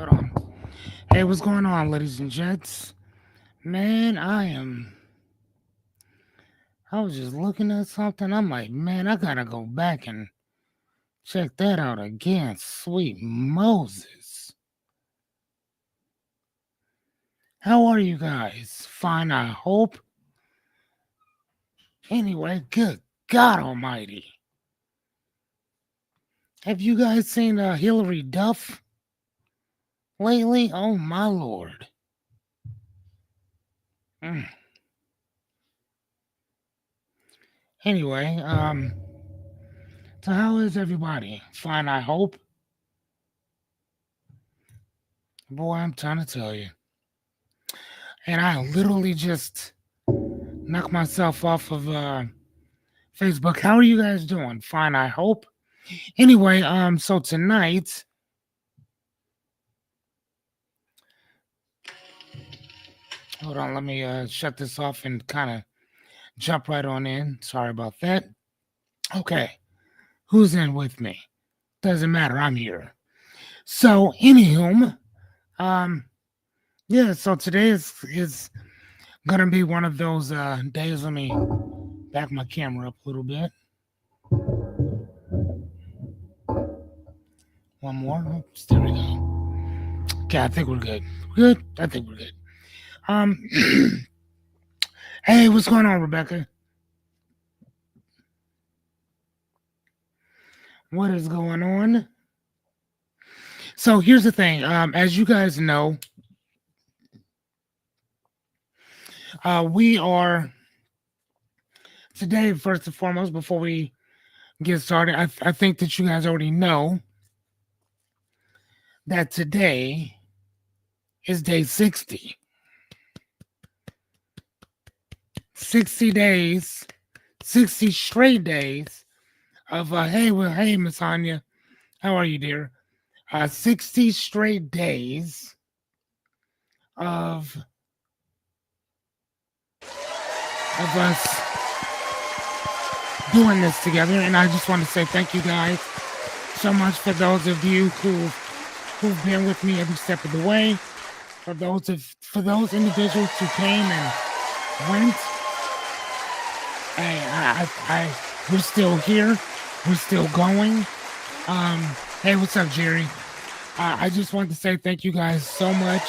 Hold on. Hey, what's going on, ladies and gents? Man, I was just looking at something. I'm like, man, I gotta go back and check that out again. Sweet Moses. How are you guys? Fine, I hope. Anyway, good God Almighty. Have you guys seen Hillary Duff lately? Oh, my Lord. Mm. Anyway, so how is everybody? Fine, I hope. Boy, I'm trying to tell you. And I literally just knocked myself off of Facebook. How are you guys doing? Fine, I hope. Anyway, so tonight, hold on, let me shut this off and kind of jump right on in. Sorry about that. Okay, who's in with me? Doesn't matter, I'm here. So, anywho, um, yeah, so today is gonna be one of those days. Let me back my camera up a little bit. One more. Oops, there we go. Okay, I think we're good. We're good. I think we're good. Um, hey, what's going on, Rebecca? What is going on? So here's the thing. As you guys know, we are today, first and foremost, before we get started, I think that you guys already know that today is day 60. 60 days, 60 straight days of, hey, Miss Anya, how are you, dear? 60 straight days of us doing this together. And I just want to say thank you guys so much for those of you who've been with me every step of the way. For those individuals who came and went, we're still here. We're still going. Hey, what's up, Jerry? I just want to say thank you guys so much.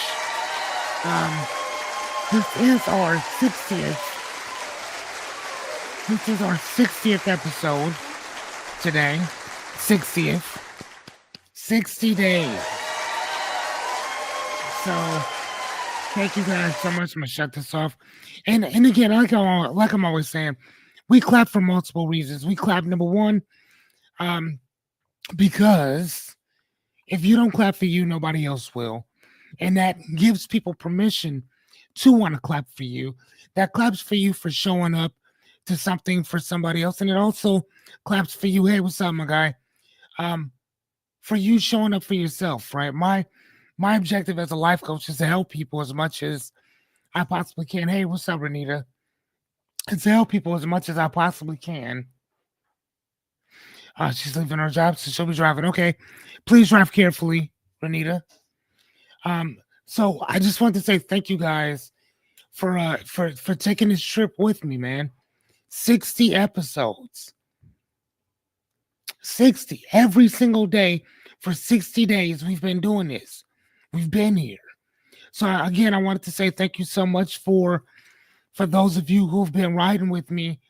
This is our 60th. This is our 60th episode today. 60th. 60 days. So, thank you guys so much. I'm going to shut this off. And again, like I'm always saying, we clap for multiple reasons. We clap, number one, because if you don't clap for you, nobody else will. And that gives people permission to want to clap for you. That claps for you for showing up to something for somebody else. And it also claps for you. Hey, what's up, my guy? For you showing up for yourself, right? My objective as a life coach is to help people as much as I possibly can. Hey, what's up, Renita? It's to help people as much as I possibly can. She's leaving her job, so she'll be driving. Okay, please drive carefully, Renita. So I just want to say thank you guys for taking this trip with me, man. 60 episodes. 60 every single day for 60 days. We've been doing this. We've been here. So again, I wanted to say thank you so much for those of you who've been riding with me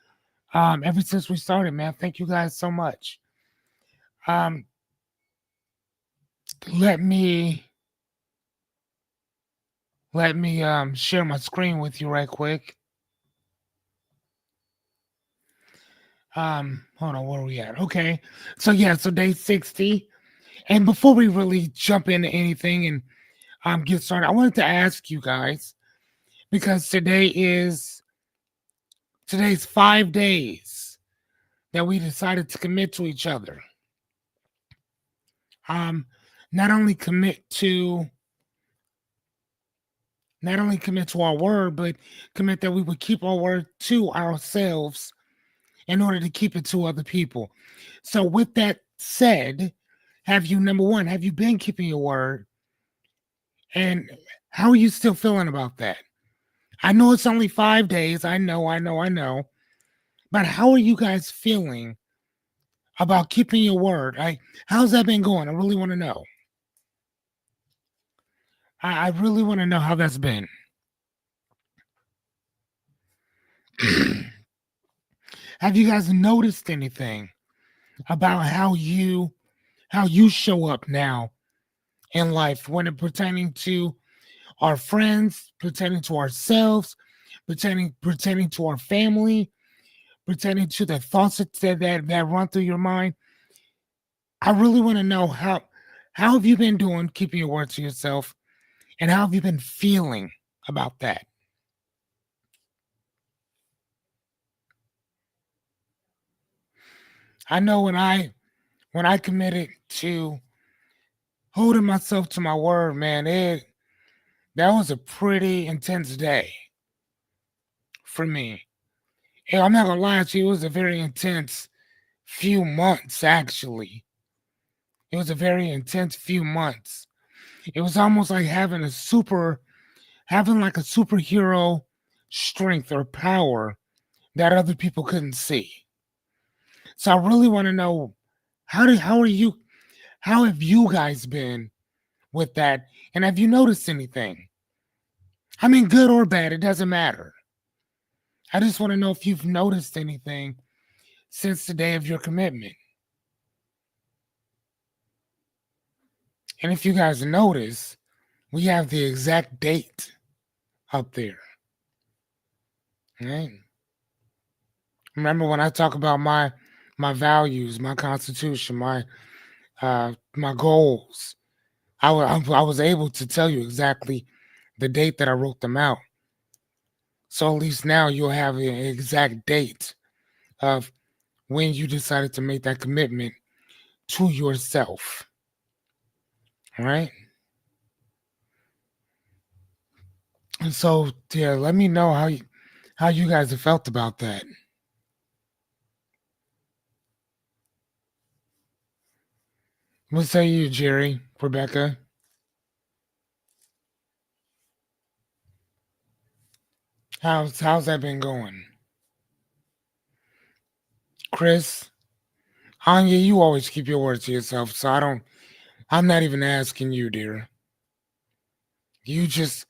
ever since we started, man. Thank you guys so much. Um, let me share my screen with you right quick. Hold on, where are we at? Okay. So yeah, so day 60. And before we really jump into anything and get started, I wanted to ask you guys, because today's 5 days that we decided to commit to each other. Not only commit to our word, but commit that we would keep our word to ourselves in order to keep it to other people. So with that said, have you been keeping your word? And how are you still feeling about that? I know it's only 5 days. I know. But how are you guys feeling about keeping your word? How's that been going? I really want to know. I really want to know how that's been. Have you guys noticed anything about how you show up now in life when it pertaining to our friends, pertaining to ourselves, pertaining to our family, pertaining to the thoughts that run through your mind? I really want to know how have you been doing keeping your word to yourself, and how have you been feeling about that? I know when I committed to holding myself to my word, man, that was a pretty intense day for me. And I'm not gonna lie to you, it was a very intense few months actually. It was a very intense few months. It was almost like having like a superhero strength or power that other people couldn't see. So I really want to know how have you guys been with that? And have you noticed anything? I mean, good or bad, it doesn't matter. I just want to know if you've noticed anything since the day of your commitment. And if you guys notice, we have the exact date up there. Right? Remember when I talk about my values, my constitution, my goals, I was able to tell you exactly the date that I wrote them out. So at least now you'll have an exact date of when you decided to make that commitment to yourself. All right. And so yeah, let me know how you guys have felt about that. What say you, Jerry, Rebecca? How's that been going? Chris, Anya, you always keep your word to yourself, so I'm not even asking you, dear. You just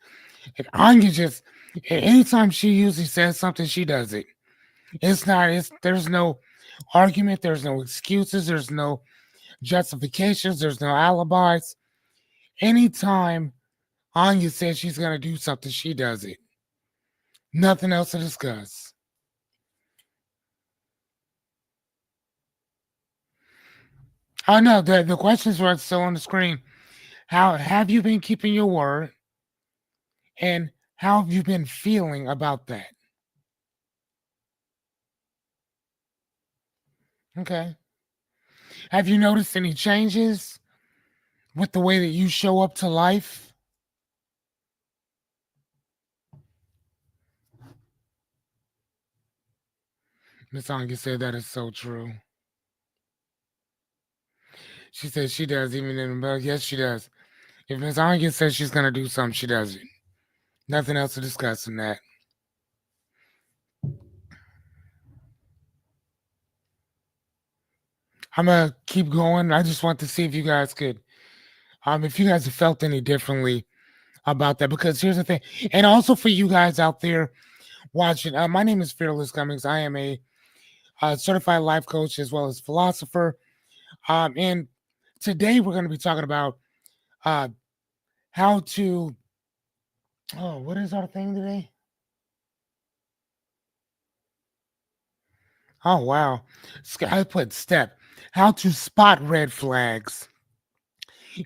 Anya just anytime she usually says something, she does it. There's no argument, there's no excuses, there's no justifications, there's no alibis. Anytime Anya says she's gonna do something, she does it. Nothing else to discuss. Oh no, the questions were still on the screen. How have you been keeping your word? And how have you been feeling about that? Okay. Have you noticed any changes with the way that you show up to life? Miss Anya said that is so true. She said she does, even in the middle. Yes, she does. If Miss Anya says she's gonna do something, she does it. Nothing else to discuss in that. I'm gonna keep going. I just want to see if you guys could, if you guys have felt any differently about that. Because here's the thing, and also for you guys out there watching, my name is Fearless Cummings. I am a certified life coach as well as philosopher. And today we're going to be talking about uh, how to. Oh, what is our thing today? Oh wow, I put step how to spot red flags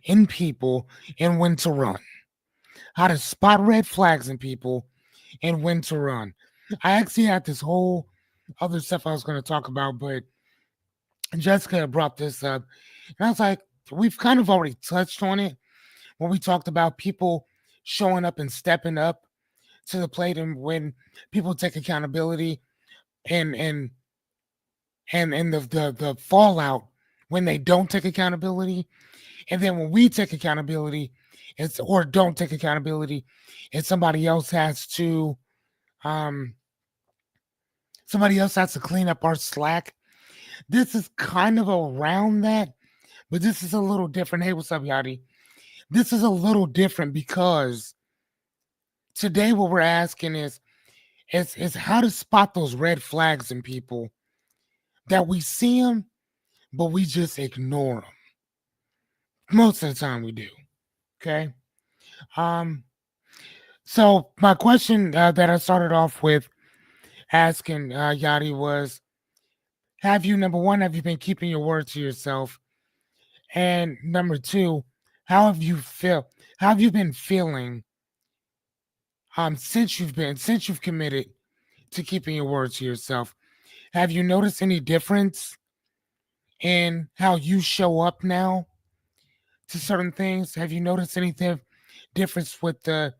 in people and when to run. How to spot red flags in people and when to run. I actually had this whole other stuff I was going to talk about, but Jessica brought this up, and I was like, we've kind of already touched on it when we talked about people showing up and stepping up to the plate, and when people take accountability, and and and the fallout when they don't take accountability, and then when we take accountability It's or don't take accountability, and um somebody else has to clean up our slack. This is kind of around that, but this is a little different. Hey, what's up, Yadi? This is a little different because today what we're asking is how to spot those red flags in people that we see them, but we just ignore them. Most of the time we do. Okay. Um. So my question that I started off with asking Yadi was, have you number one, have you been keeping your word to yourself? And number two, how have you feel? How have you been feeling since you've committed to keeping your word to yourself? Have you noticed any difference in how you show up now to certain things? Have you noticed anything difference with the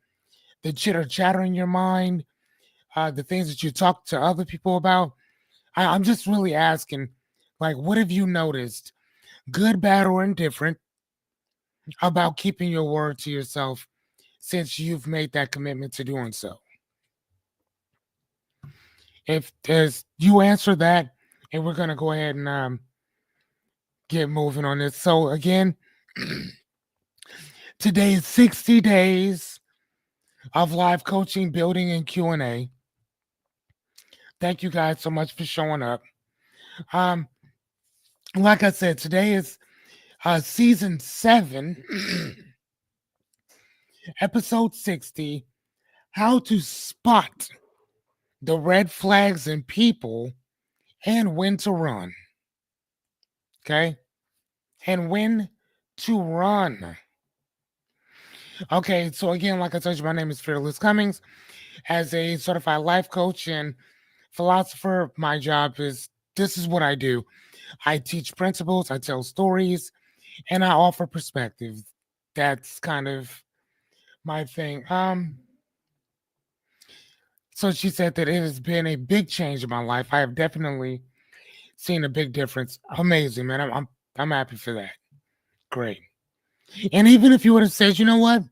chitter chatter in your mind, the things that you talk to other people about? I'm just really asking, like, what have you noticed, good, bad, or indifferent, about keeping your word to yourself since you've made that commitment to doing so? If as you answer that, and we're gonna go ahead and get moving on this. So again, today is 60 days of live coaching, building, and Q&A. Thank you guys so much for showing up. Um, like I said, today is season 7, episode 60. How to spot the red flags in people and when to run. Okay, and when to run. Okay, so again, like I told you, my name is Fearless Cummings. As a certified life coach and philosopher, my job is this is what I do. I teach principles, I tell stories, and I offer perspective. That's kind of my thing. So she said that it has been a big change in my life. I have definitely seen a big difference. Amazing, man. I'm happy for that. Great. And even if you would have said, you know what?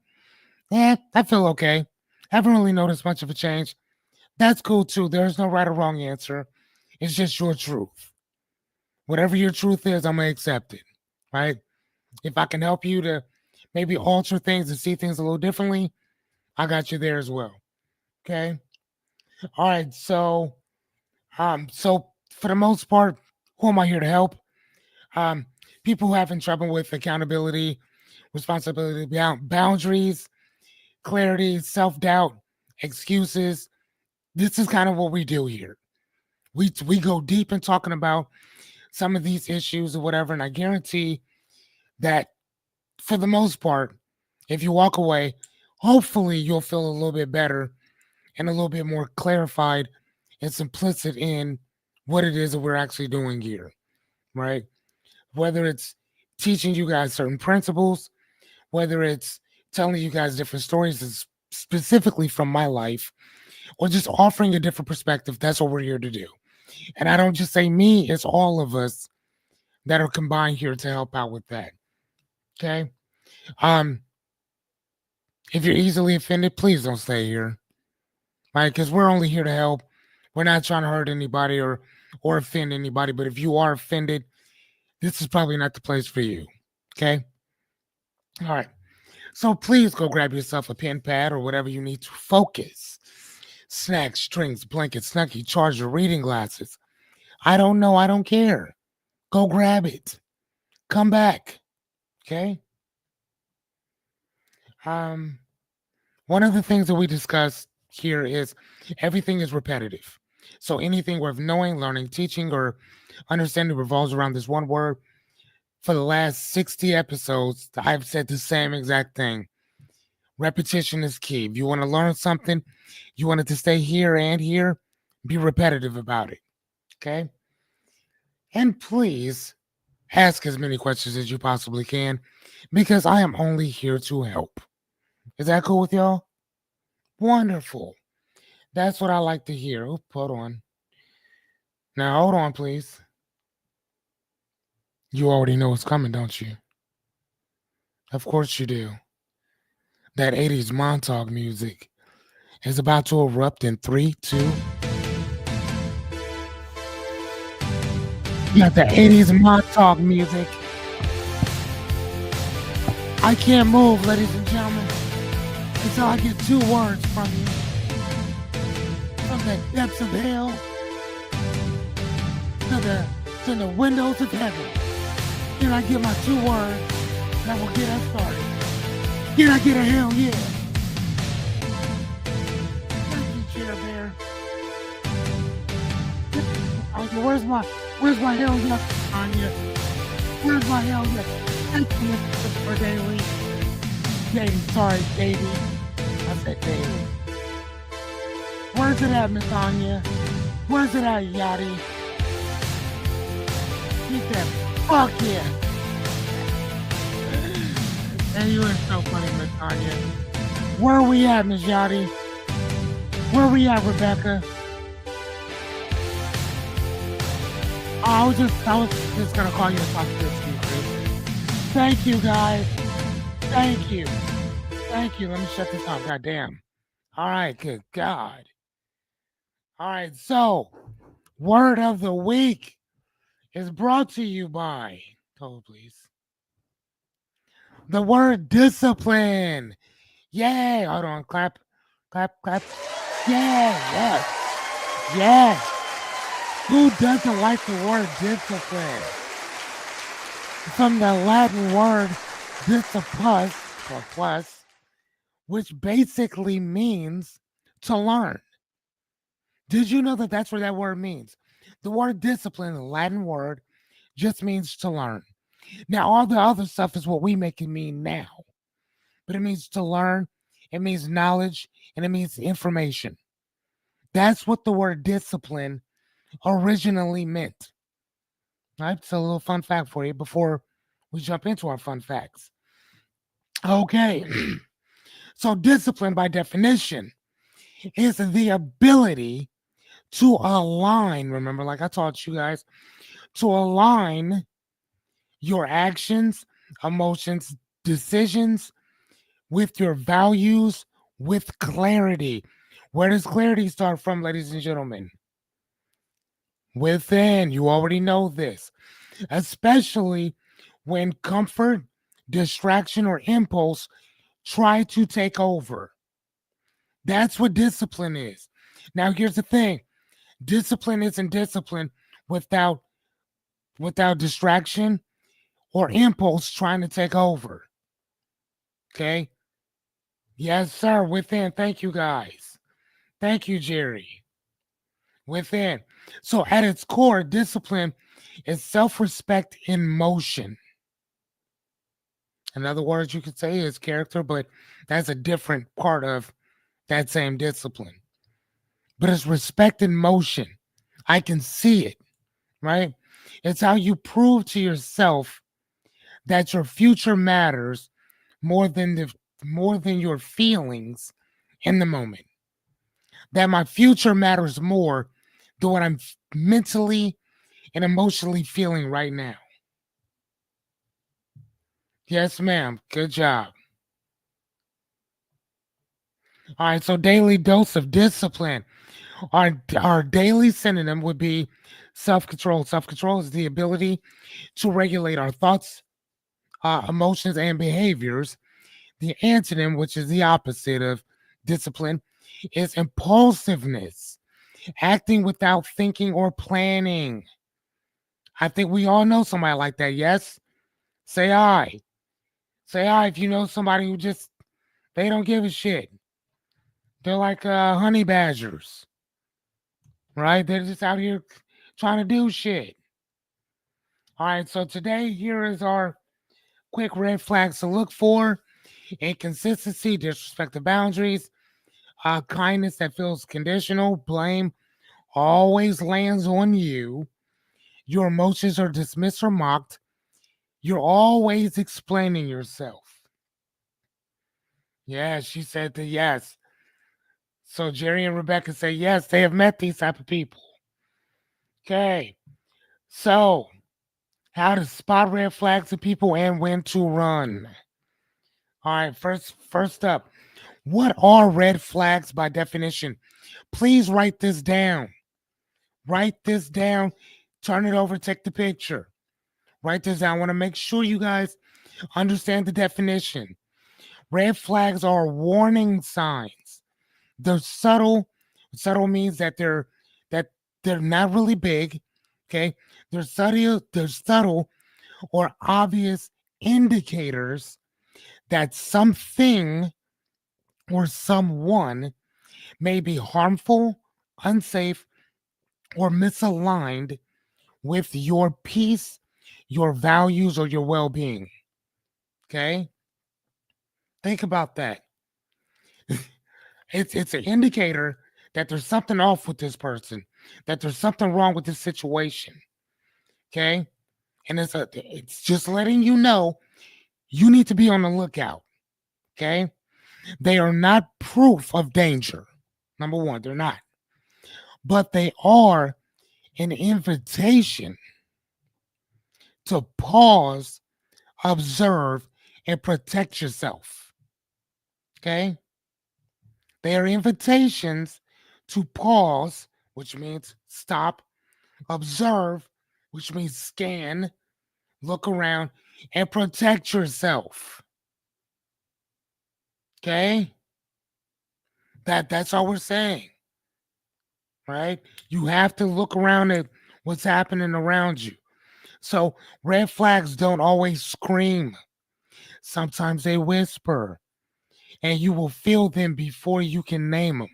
I feel okay. Haven't really noticed much of a change. That's cool too. There's no right or wrong answer. It's just your truth. Whatever your truth is, I'm gonna accept it. Right? If I can help you to maybe alter things and see things a little differently, I got you there as well. Okay. All right. So for the most part, who am I here to help? Um, People who having trouble with accountability, responsibility, boundaries, clarity, self-doubt, excuses. This is kind of what we do here. We go deep in talking about some of these issues or whatever, and I guarantee that for the most part, if you walk away, hopefully you'll feel a little bit better and a little bit more clarified and simplistic in what it is that we're actually doing here, right? Whether it's teaching you guys certain principles, whether it's telling you guys different stories specifically from my life, or just offering a different perspective, that's what we're here to do. And I don't just say me, it's all of us that are combined here to help out with that. Okay. Um, if you're easily offended, please don't stay here. Right? Because we're only here to help. We're not trying to hurt anybody or offend anybody. But if you are offended, this is probably not the place for you. Okay. All right. So please go grab yourself a pen pad or whatever you need to focus. Snacks, strings, blankets, snuggie, charger, reading glasses. I don't know. I don't care. Go grab it. Come back. Okay. Um, One of the things that we discussed here is everything is repetitive. So anything worth knowing, learning, teaching, or understanding revolves around this one word. For the last 60 episodes, I've said the same exact thing. Repetition is key. If you want to learn something, you want it to stay here and here, be repetitive about it. Okay? And please ask as many questions as you possibly can because I am only here to help. Is that cool with y'all? Wonderful. That's what I like to hear. Oh, hold on. Now, hold on, please. You already know what's coming, don't you? Of course you do. That 80s Montauk music is about to erupt in three, two. You got the 80s Montauk music. I can't move, ladies and gentlemen, until I get two words from you. From the depths of hell to the windows of heaven. Can I get my two words that will get us started? Can I get a hell yeah? Thank you, Chair Bear. Okay, where's my hell yeah, Anya? Where's my hell yeah? Thank you, Mr. Christopher Daly. Daly, sorry, Davey. I said Daly. Where's it at, Miss Anya? Where's it at, Yachty? He said, fuck yeah. And you are so funny, Miss Anya. Where are we at, Miss Yachty? Where are we at, Rebecca? I was just gonna call you and talk to this, Chris. Thank you, guys. Thank you. Thank you. Let me shut this off. Goddamn. All right. Good God. All right. So, word of the week is brought to you by. Hold, please. The word discipline. Yay. Hold on. Clap. Clap. Clap. Yeah. Yes. Yes. Who doesn't like the word discipline? From the Latin word discipus, or plus, which basically means to learn. Did you know that that's what that word means? The word discipline, the Latin word, just means to learn. Now, all the other stuff is what we make it mean now. But it means to learn, it means knowledge, and it means information. That's what the word discipline originally meant. All right, so a little fun fact for you before we jump into our fun facts. Okay, so discipline by definition is the ability to align, remember, like I taught you guys, to align your actions, emotions, decisions with your values with clarity. Where does clarity start from, ladies and gentlemen? Within. You already know this, especially when comfort, distraction, or impulse try to take over. That's what discipline is. Now, here's the thing. Discipline isn't discipline without distraction or impulse trying to take over. Okay? Yes, sir. Within. Thank you, guys. Thank you, Jerry. Within. So, at its core, discipline is self respect in motion. In other words, you could say is character, but that's a different part of that same discipline. But it's respect in motion. I can see it, right? It's how you prove to yourself that your future matters more than your feelings in the moment. That my future matters more than what I'm mentally and emotionally feeling right now. Yes, ma'am. Good job. All right, so daily dose of discipline. Our daily synonym would be self-control. Self-control is the ability to regulate our thoughts, emotions, and behaviors. The antonym, which is the opposite of discipline, is impulsiveness, acting without thinking or planning. I think we all know somebody like that. Yes? Say I. Say I if you know somebody who just, they don't give a shit. They're like honey badgers, right? They're just out here trying to do shit. All right, so today, here is our quick red flags to look for: inconsistency, disrespect the boundaries, kindness that feels conditional, blame always lands on you, your emotions are dismissed or mocked, you're always explaining yourself. Yeah, she said that yes. So Jerry and Rebecca say yes, they have met these type of people. Okay, so how to spot red flags in people and when to run. All right, first up, what are red flags by definition? Please write this down. Write this down. Turn it over, take the picture. Write this down. I want to make sure you guys understand the definition. Red flags are warning signs. They're subtle. Subtle means that they're not really big. Okay. They're subtle or obvious indicators that something or someone may be harmful, unsafe, or misaligned with your peace, your values, or your well being. Okay? Think about that. It's an indicator that there's something off with this person, that there's something wrong with this situation. Okay? And it's just letting you know you need to be on the lookout. Okay? They are not proof of danger. Number one, they're not. But they are an invitation to pause, observe, and protect yourself. Okay? They are invitations to pause, which means stop, observe, which means scan, look around, and protect yourself. Okay? That's all we're saying. Right? You have to look around at what's happening around you. So red flags don't always scream. Sometimes they whisper, and you will feel them before you can name them.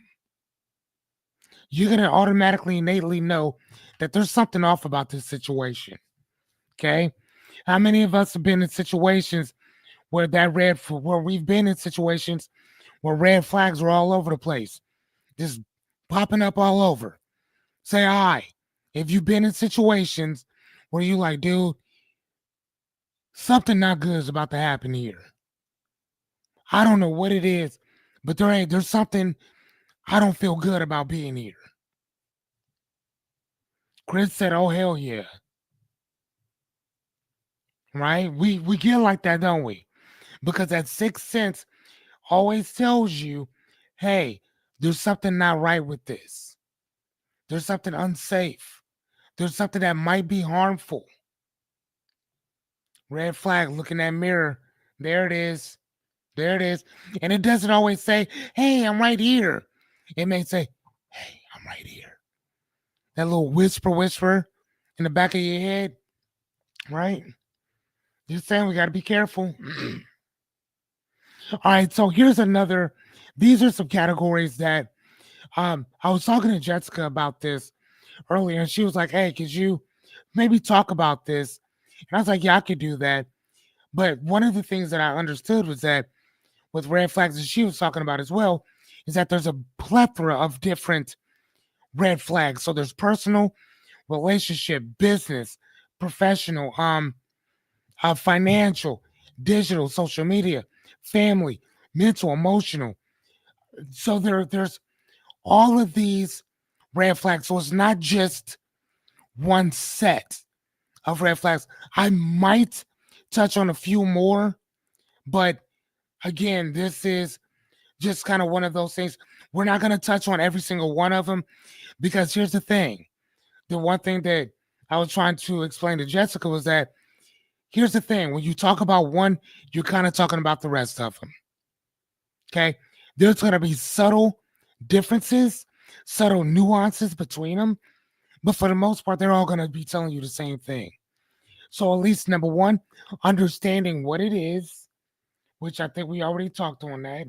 You're going to automatically, innately know that there's something off about this situation. Okay? How many of us have been in situations where we've been in situations where red flags were all over the place, just popping up all over? Say hi. If you've been in situations where you like, dude, something not good is about to happen here. I don't know what it is, but there's something I don't feel good about being here. Chris said, oh hell yeah. Right? We get like that, don't we? Because that sixth sense always tells you, hey, there's something not right with this. There's something unsafe. There's something that might be harmful. Red flag, look in that mirror. There it is. There it is. And it doesn't always say, hey, I'm right here. It may say, hey, I'm right here. That little whisper in the back of your head, right? Just saying we got to be careful. All right, so here's another. These are some categories that I was talking to Jessica about this earlier, and she was like, "Hey, could you maybe talk about this?" And I was like, "Yeah, I could do that." But one of the things that I understood was that with red flags, that she was talking about as well, is that there's a plethora of different red flags. So there's personal, relationship, business, professional, financial, digital, social media, family, mental, emotional. So there's all of these red flags. So it's not just one set of red flags. I might touch on a few more, but again, this is just kind of one of those things. We're not going to touch on every single one of them because here's the thing. The one thing that I was trying to explain to Jessica was that here's the thing. When you talk about one, you're kind of talking about the rest of them. Okay. There's going to be subtle differences, subtle nuances between them. But for the most part, they're all going to be telling you the same thing. So, at least number one, understanding what it is, which I think we already talked on that,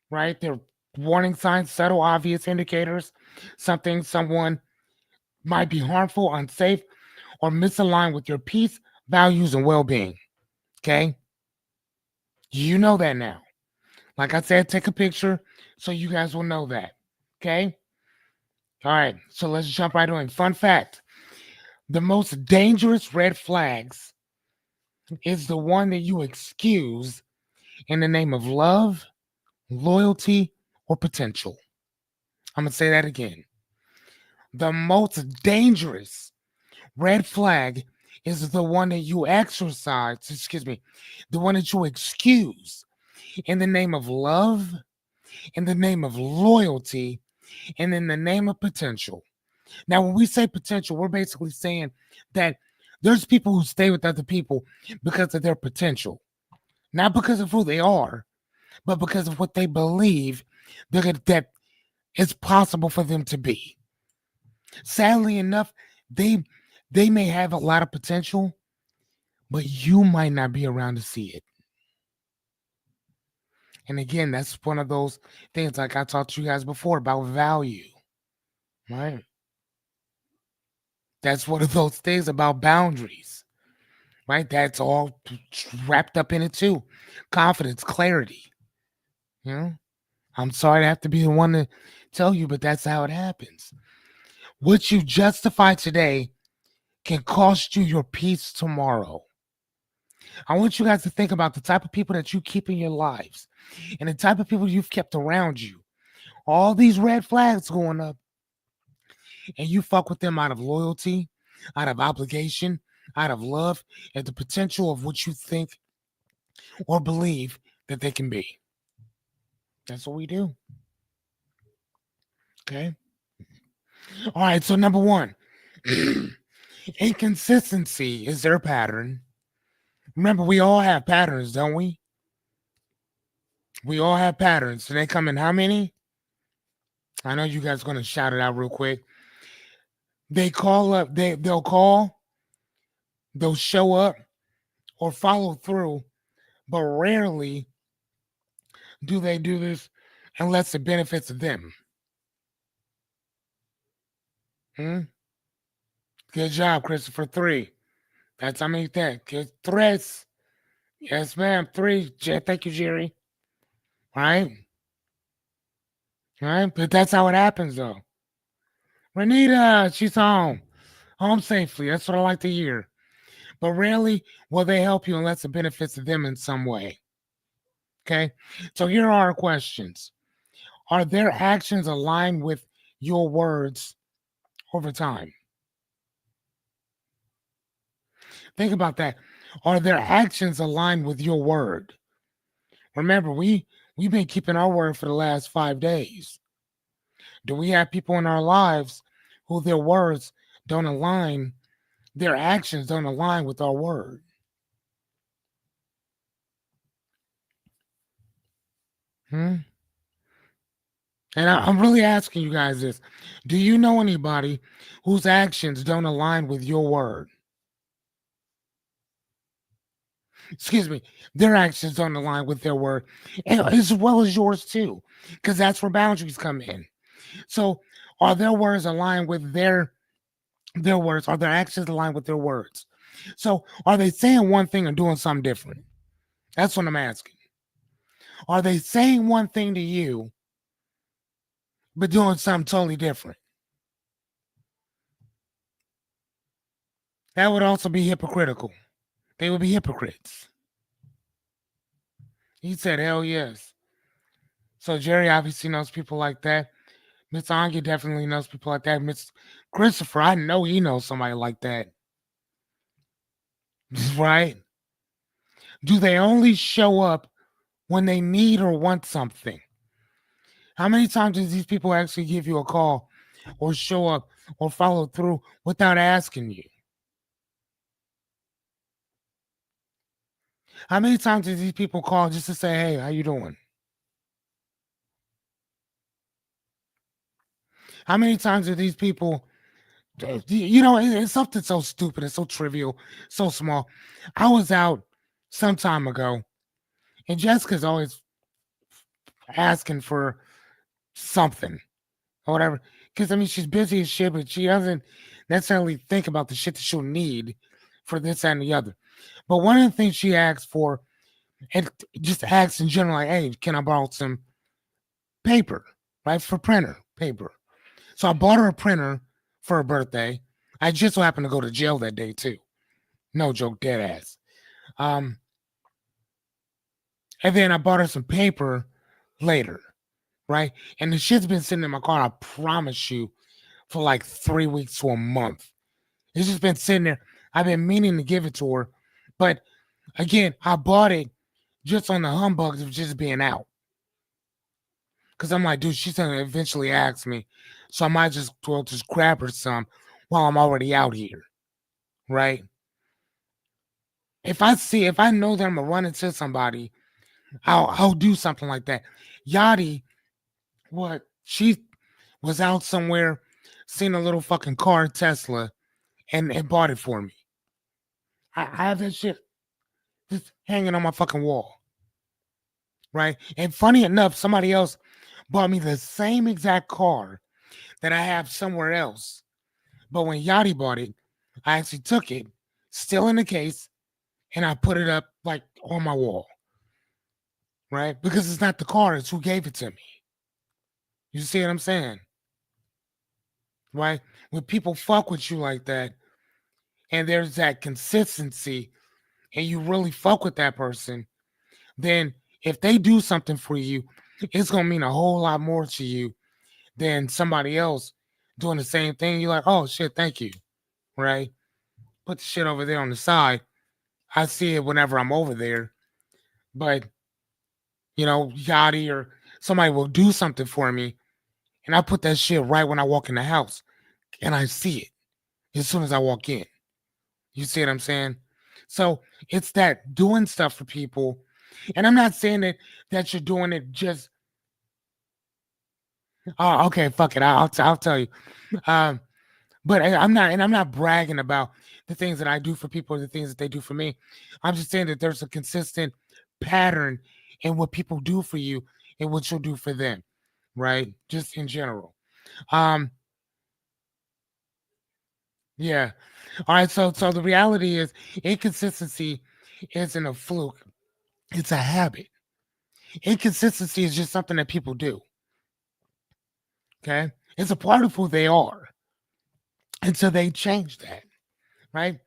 right? They're warning signs, subtle, obvious indicators, someone might be harmful, unsafe, or misaligned with your peace, values, and well being. Okay. You know that now. Like I said, take a picture so you guys will know that. Okay. All right. So let's jump right on. Fun fact: the most dangerous red flags is the one that you excuse in the name of love, loyalty, or potential. I'm going to say that again. The most dangerous red flag is the one that you exercise, excuse me, the one that you excuse in the name of love, in the name of loyalty, and in the name of potential. Now, when we say potential, we're basically saying that there's people who stay with other people because of their potential, not because of who they are, but because of what they believe that it's possible for them to be. Sadly enough, they they may have a lot of potential, but you might not be around to see it. And again, that's one of those things like I talked to you guys before about value, right? That's one of those things about boundaries, right? That's all wrapped up in it too. Confidence, clarity. You know, I'm sorry to have to be the one to tell you, but that's how it happens. What you justify today can cost you your peace tomorrow. I want you guys to think about the type of people that you keep in your lives and the type of people you've kept around you. All these red flags going up, and you fuck with them out of loyalty, out of obligation, out of love, and the potential of what you think or believe that they can be. That's what we do. Okay. All right. So, number one, inconsistency is their pattern. Remember, we all have patterns, don't we? We all have patterns. So they come in how many? I know you guys are going to shout it out real quick. They call up, they'll call, they'll show up or follow through, but rarely do they do this unless it benefits them. Hmm? Good job, Christopher. Three. That's how many think. Good threats. Yes, ma'am. Three. Thank you, Jerry. Right? Right? But that's how it happens, though. Renita, she's home. Home safely. That's what I like to hear. But rarely will they help you unless it benefits them in some way. Okay? So here are our questions. Are their actions aligned with your words over time? Think about that. Are their actions aligned with your word? Remember, we've been keeping our word for the last 5 days. Do we have people in our lives who their words don't align, their actions don't align with our word? Hmm? And I'm really asking you guys this. Do you know anybody whose actions don't align with your word? Excuse me, their actions don't align with their word, and as well as yours too, because that's where boundaries come in. So, are their words aligned with their words? Are their actions aligned with their words? So, are they saying one thing and doing something different? That's what I'm asking. Are they saying one thing to you but doing something totally different? That would also be hypocritical. They would be hypocrites. He said, "Hell yes." So Jerry obviously knows people like that. Miss Anya definitely knows people like that. Miss Christopher, I know he knows somebody like that. Right? Do they only show up when they need or want something? How many times do these people actually give you a call or show up or follow through without asking you? How many times do these people call just to say, "Hey, how you doing?" How many times do these people, it's something so stupid and so trivial, so small. I was out some time ago, and Jessica's always asking for something or whatever. Because I mean, she's busy as shit, but she doesn't necessarily think about the shit that she'll need for this and the other. But one of the things she asks for, and just asks in general, like, "Hey, can I borrow some paper, right, for printer paper?" So I bought her a printer for her birthday. I just so happened to go to jail that day too. No joke, dead ass. Um, and then I bought her some paper later, right? And the shit's been sitting in my car, I promise you, for like 3 weeks to a month. It's just been sitting there. I've been meaning to give it to her, but again, I bought it just on the humbugs of just being out. Cause I'm like, dude, she's gonna eventually ask me, so I might just well just grab her some while I'm already out here, right? If I know that I'm gonna run into somebody, I'll do something like that. Yachty, what she was out somewhere, seen a little fucking car Tesla, and bought it for me. I have that shit just hanging on my fucking wall, right? And funny enough, somebody else bought me the same exact car that I have somewhere else. But when Yachty bought it, I actually took it, still in the case, and I put it up like on my wall, right? Because it's not the car, it's who gave it to me. You see what I'm saying? Right? When people fuck with you like that, and there's that consistency, and you really fuck with that person, then if they do something for you, it's gonna mean a whole lot more to you than somebody else doing the same thing. You're like, oh shit, thank you. Right? Put the shit over there on the side. I see it whenever I'm over there. But, Yachty or somebody will do something for me. And I put that shit right when I walk in the house. And I see it as soon as I walk in. You see what I'm saying? So it's that doing stuff for people. And I'm not saying that you're doing it just, oh, okay, fuck it. I'll tell you. Um, but I'm not bragging about the things that I do for people or the things that they do for me. I'm just saying that there's a consistent pattern in what people do for you and what you'll do for them, right? Just in general. Um, yeah. All right. So the reality is inconsistency isn't a fluke. It's a habit. Inconsistency is just something that people do. Okay. It's a part of who they are. And so they change that, right?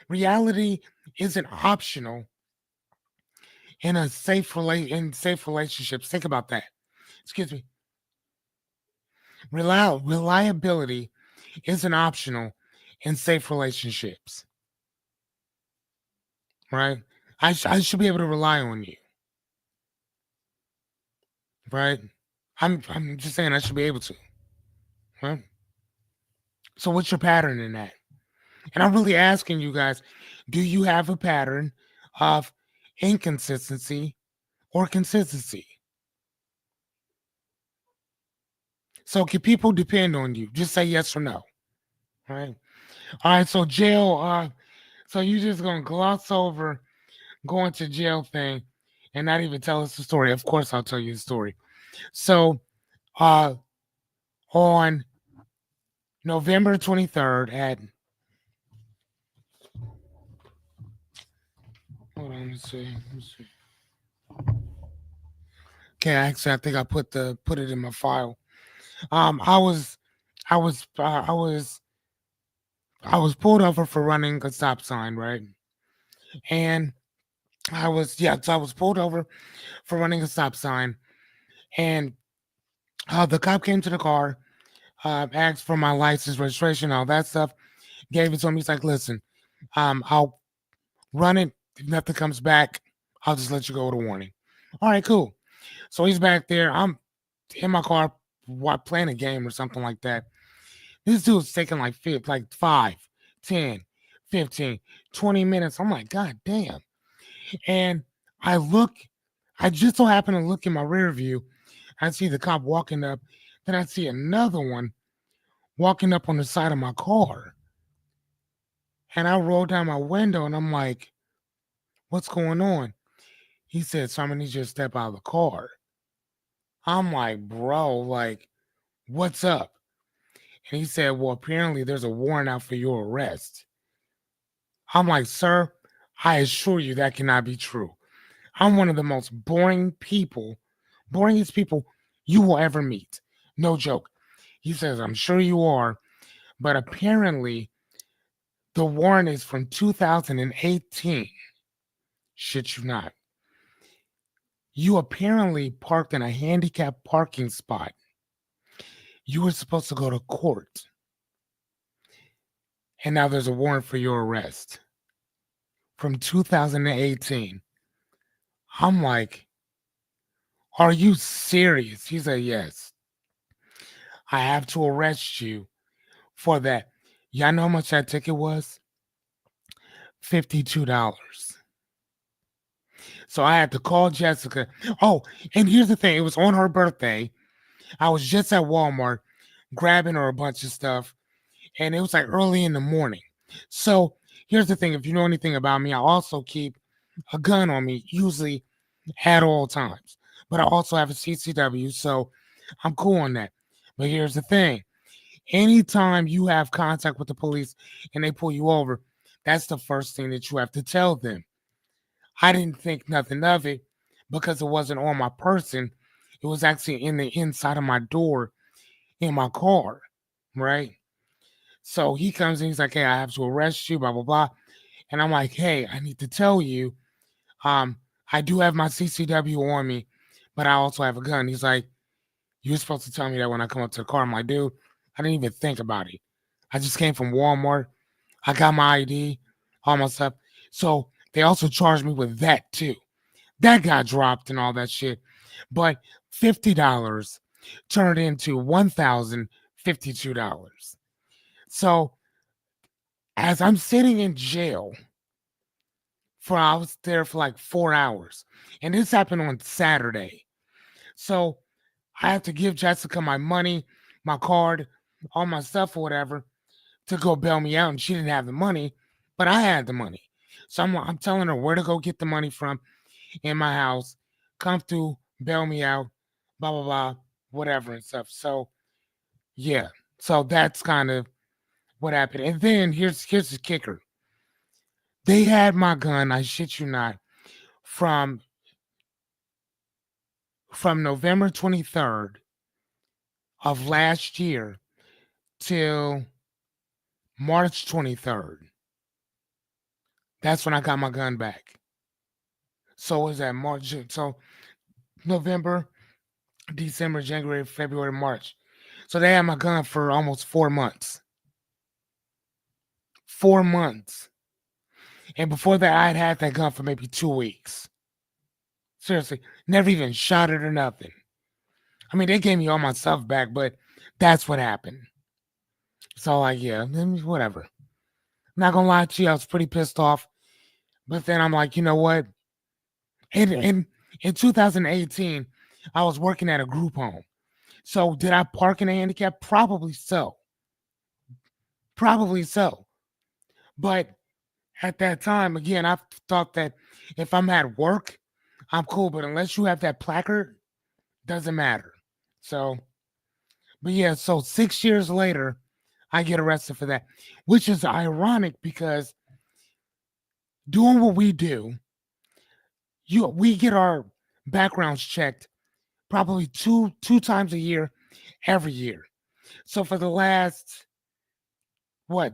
Reality isn't optional in safe relationships. Think about that. Excuse me. Reliability isn't optional in safe relationships, right? I should be able to rely on you, right? I'm just saying I should be able to, right? So what's your pattern in that? And I'm really asking you guys, do you have a pattern of inconsistency or consistency? So can people depend on you? Just say yes or no. Right. All right. So jail. So you just gonna gloss over going to jail thing and not even tell us the story. Of course, I'll tell you the story. So, uh, on November 23rd at hold on, let's see. Okay, actually, I think I put it in my file. I was, I was, I was, I was pulled over for running a stop sign, right? And so I was pulled over for running a stop sign, and the cop came to the car, asked for my license, registration, all that stuff, gave it to him. He's like, listen, I'll run it. If nothing comes back, I'll just let you go with a warning. All right, cool. So he's back there. I'm in my car playing a game or something like that. This dude's taking like 5, 10, 15, 20 minutes. I'm like, God damn. And I look, I just so happen to look in my rear view. I see the cop walking up. Then I see another one walking up on the side of my car. And I roll down my window and I'm like, what's going on? He said, so I'm gonna need you to step out of the car. I'm like, bro, like, what's up? And he said, well, apparently there's a warrant out for your arrest. I'm like, sir, I assure you that cannot be true. I'm one of the most boringest people you will ever meet. No joke. He says, I'm sure you are, but apparently the warrant is from 2018. Shit you not. You apparently parked in a handicapped parking spot. You were supposed to go to court. And now there's a warrant for your arrest. from 2018. I'm like, are you serious? He said, yes. I have to arrest you for that. Y'all know how much that ticket was? $52. So I had to call Jessica. Oh, and here's the thing, it was on her birthday. I was just at Walmart grabbing her a bunch of stuff, and it was like early in the morning. So here's the thing, if you know anything about me, I also keep a gun on me, usually at all times. But I also have a CCW, so I'm cool on that. But here's the thing, anytime you have contact with the police and they pull you over, that's the first thing that you have to tell them. I didn't think nothing of it because it wasn't on my person. It was actually in the inside of my door in my car, right? So he comes in, he's like, hey, I have to arrest you, blah, blah, blah. And I'm like, hey, I need to tell you, um, I do have my CCW on me, but I also have a gun. He's like, you're supposed to tell me that when I come up to the car. I'm like, dude, I didn't even think about it. I just came from Walmart. I got my ID, all my stuff. So they also charged me with that too. That got dropped and all that shit. But $50 turned into $1,052. So as I'm sitting in jail I was there for like 4 hours. And this happened on Saturday. So I have to give Jessica my money, my card, all my stuff or whatever to go bail me out. And she didn't have the money, but I had the money. So I'm telling her where to go get the money from in my house, come through, bail me out, blah, blah, blah, whatever and stuff. So yeah. So that's kind of what happened. And then here's the kicker. They had my gun, I shit you not, from November 23rd of last year till March 23rd. That's when I got my gun back. So was that March? So November, December, January, February, March. So they had my gun for almost 4 months. 4 months. And before that, I had that gun for maybe 2 weeks. Seriously, never even shot it or nothing. I mean, they gave me all my stuff back, but that's what happened. So, like, yeah, whatever. Not gonna lie to you, I was pretty pissed off. But then I'm like, you know what? In 2018, I was working at a group home. So did I park in a handicap? Probably so. Probably so. But at that time, again, I thought that if I'm at work, I'm cool. But unless you have that placard, doesn't matter. So, but yeah, so 6 years later, I get arrested for that, which is ironic because doing what we do, we get our backgrounds checked probably two times a year, every year. So for the last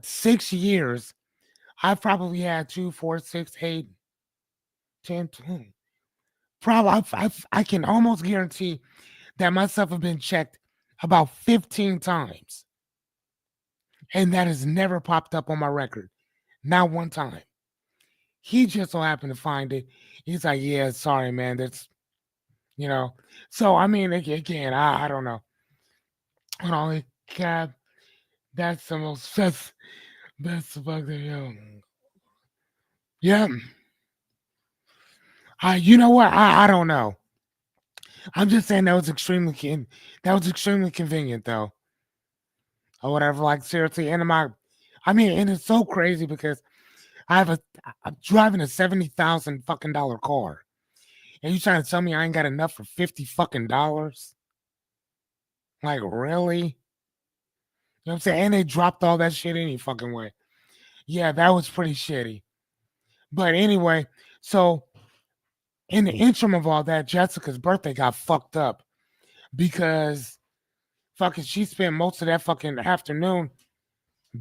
6 years, I've probably had 2, 4, 6, 8, 10, 20. Probably I can almost guarantee that my stuff have been checked about 15 times, and that has never popped up on my record, not one time. He just so happened to find it. He's like, "Yeah, sorry, man. That's you know." So I mean, again, I don't know. Hold on, cab. That's the most that's the fucking yeah. You know what? I don't know. I'm just saying that was extremely convenient though, or whatever. Like seriously, I mean, and it's so crazy because I'm driving a $70,000 fucking dollar car, and you trying to tell me I ain't got enough for $50 fucking? Like really? You know what I'm saying? And they dropped all that shit any fucking way. Yeah, that was pretty shitty. But anyway, so in the interim of all that, Jessica's birthday got fucked up because fucking she spent most of that fucking afternoon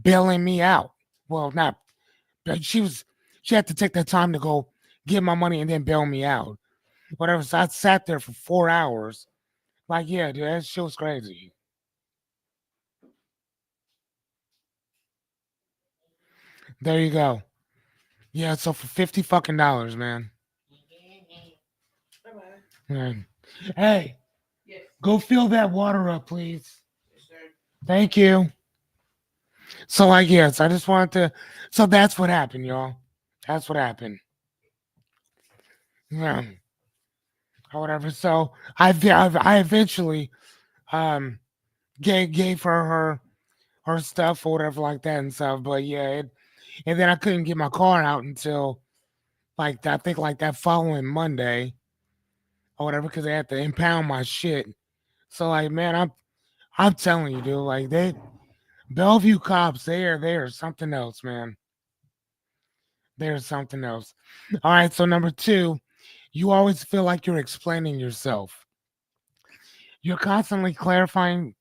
bailing me out. Well, not, but she had to take that time to go get my money and then bail me out. Whatever. So I sat there for 4 hours. Like, yeah, dude, that shit was crazy. There you go. Yeah, so for 50 fucking dollars, man. Man. Hey, go fill that water up, please. Thank you. So like yes, I just wanted to so that's what happened, y'all. That's what happened. Yeah. Or whatever. So I eventually um gave her stuff or whatever like that and stuff. But yeah, and then I couldn't get my car out until like I think like that following Monday or whatever because they had to impound my shit. So like man, I'm telling you, dude, like they Bellevue cops, they are something else, man. They're something else. All right, so number two, you always feel like you're explaining yourself. You're constantly clarifying,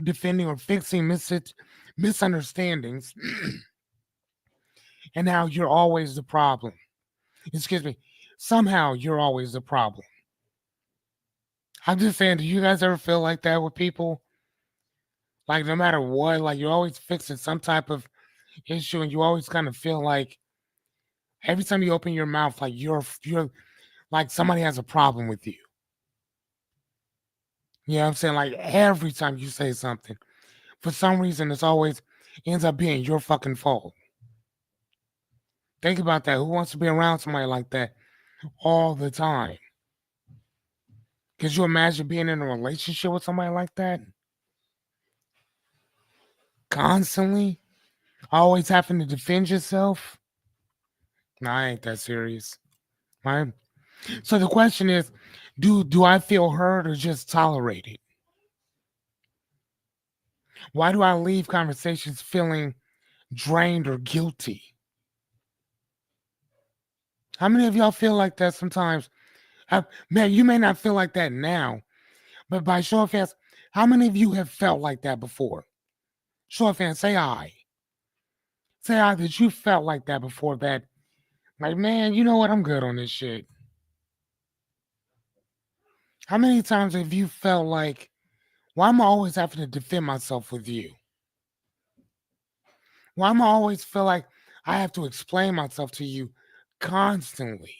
defending, or fixing misunderstandings, and now you're always the problem. Excuse me. Somehow you're always the problem. I'm just saying, do you guys ever feel like that with people? Like no matter what, like you're always fixing some type of issue, and you always kind of feel like every time you open your mouth, like you're like somebody has a problem with you. You know what I'm saying? Like every time you say something, for some reason, it's always ends up being your fucking fault. Think about that. Who wants to be around somebody like that all the time? Could you imagine being in a relationship with somebody like that constantly? Always having to defend yourself? Nah, I ain't that serious. Right? So the question is, do I feel hurt or just tolerated? Why do I leave conversations feeling drained or guilty? How many of y'all feel like that sometimes? Man, you may not feel like that now, but by show of hands, how many of you have felt like that before? Show of hands, say I. Say I that you felt like that before that. Like, man, you know what? I'm good on this shit. How many times have you felt like, why am I always having to defend myself with you? Why am I always feel like I have to explain myself to you constantly?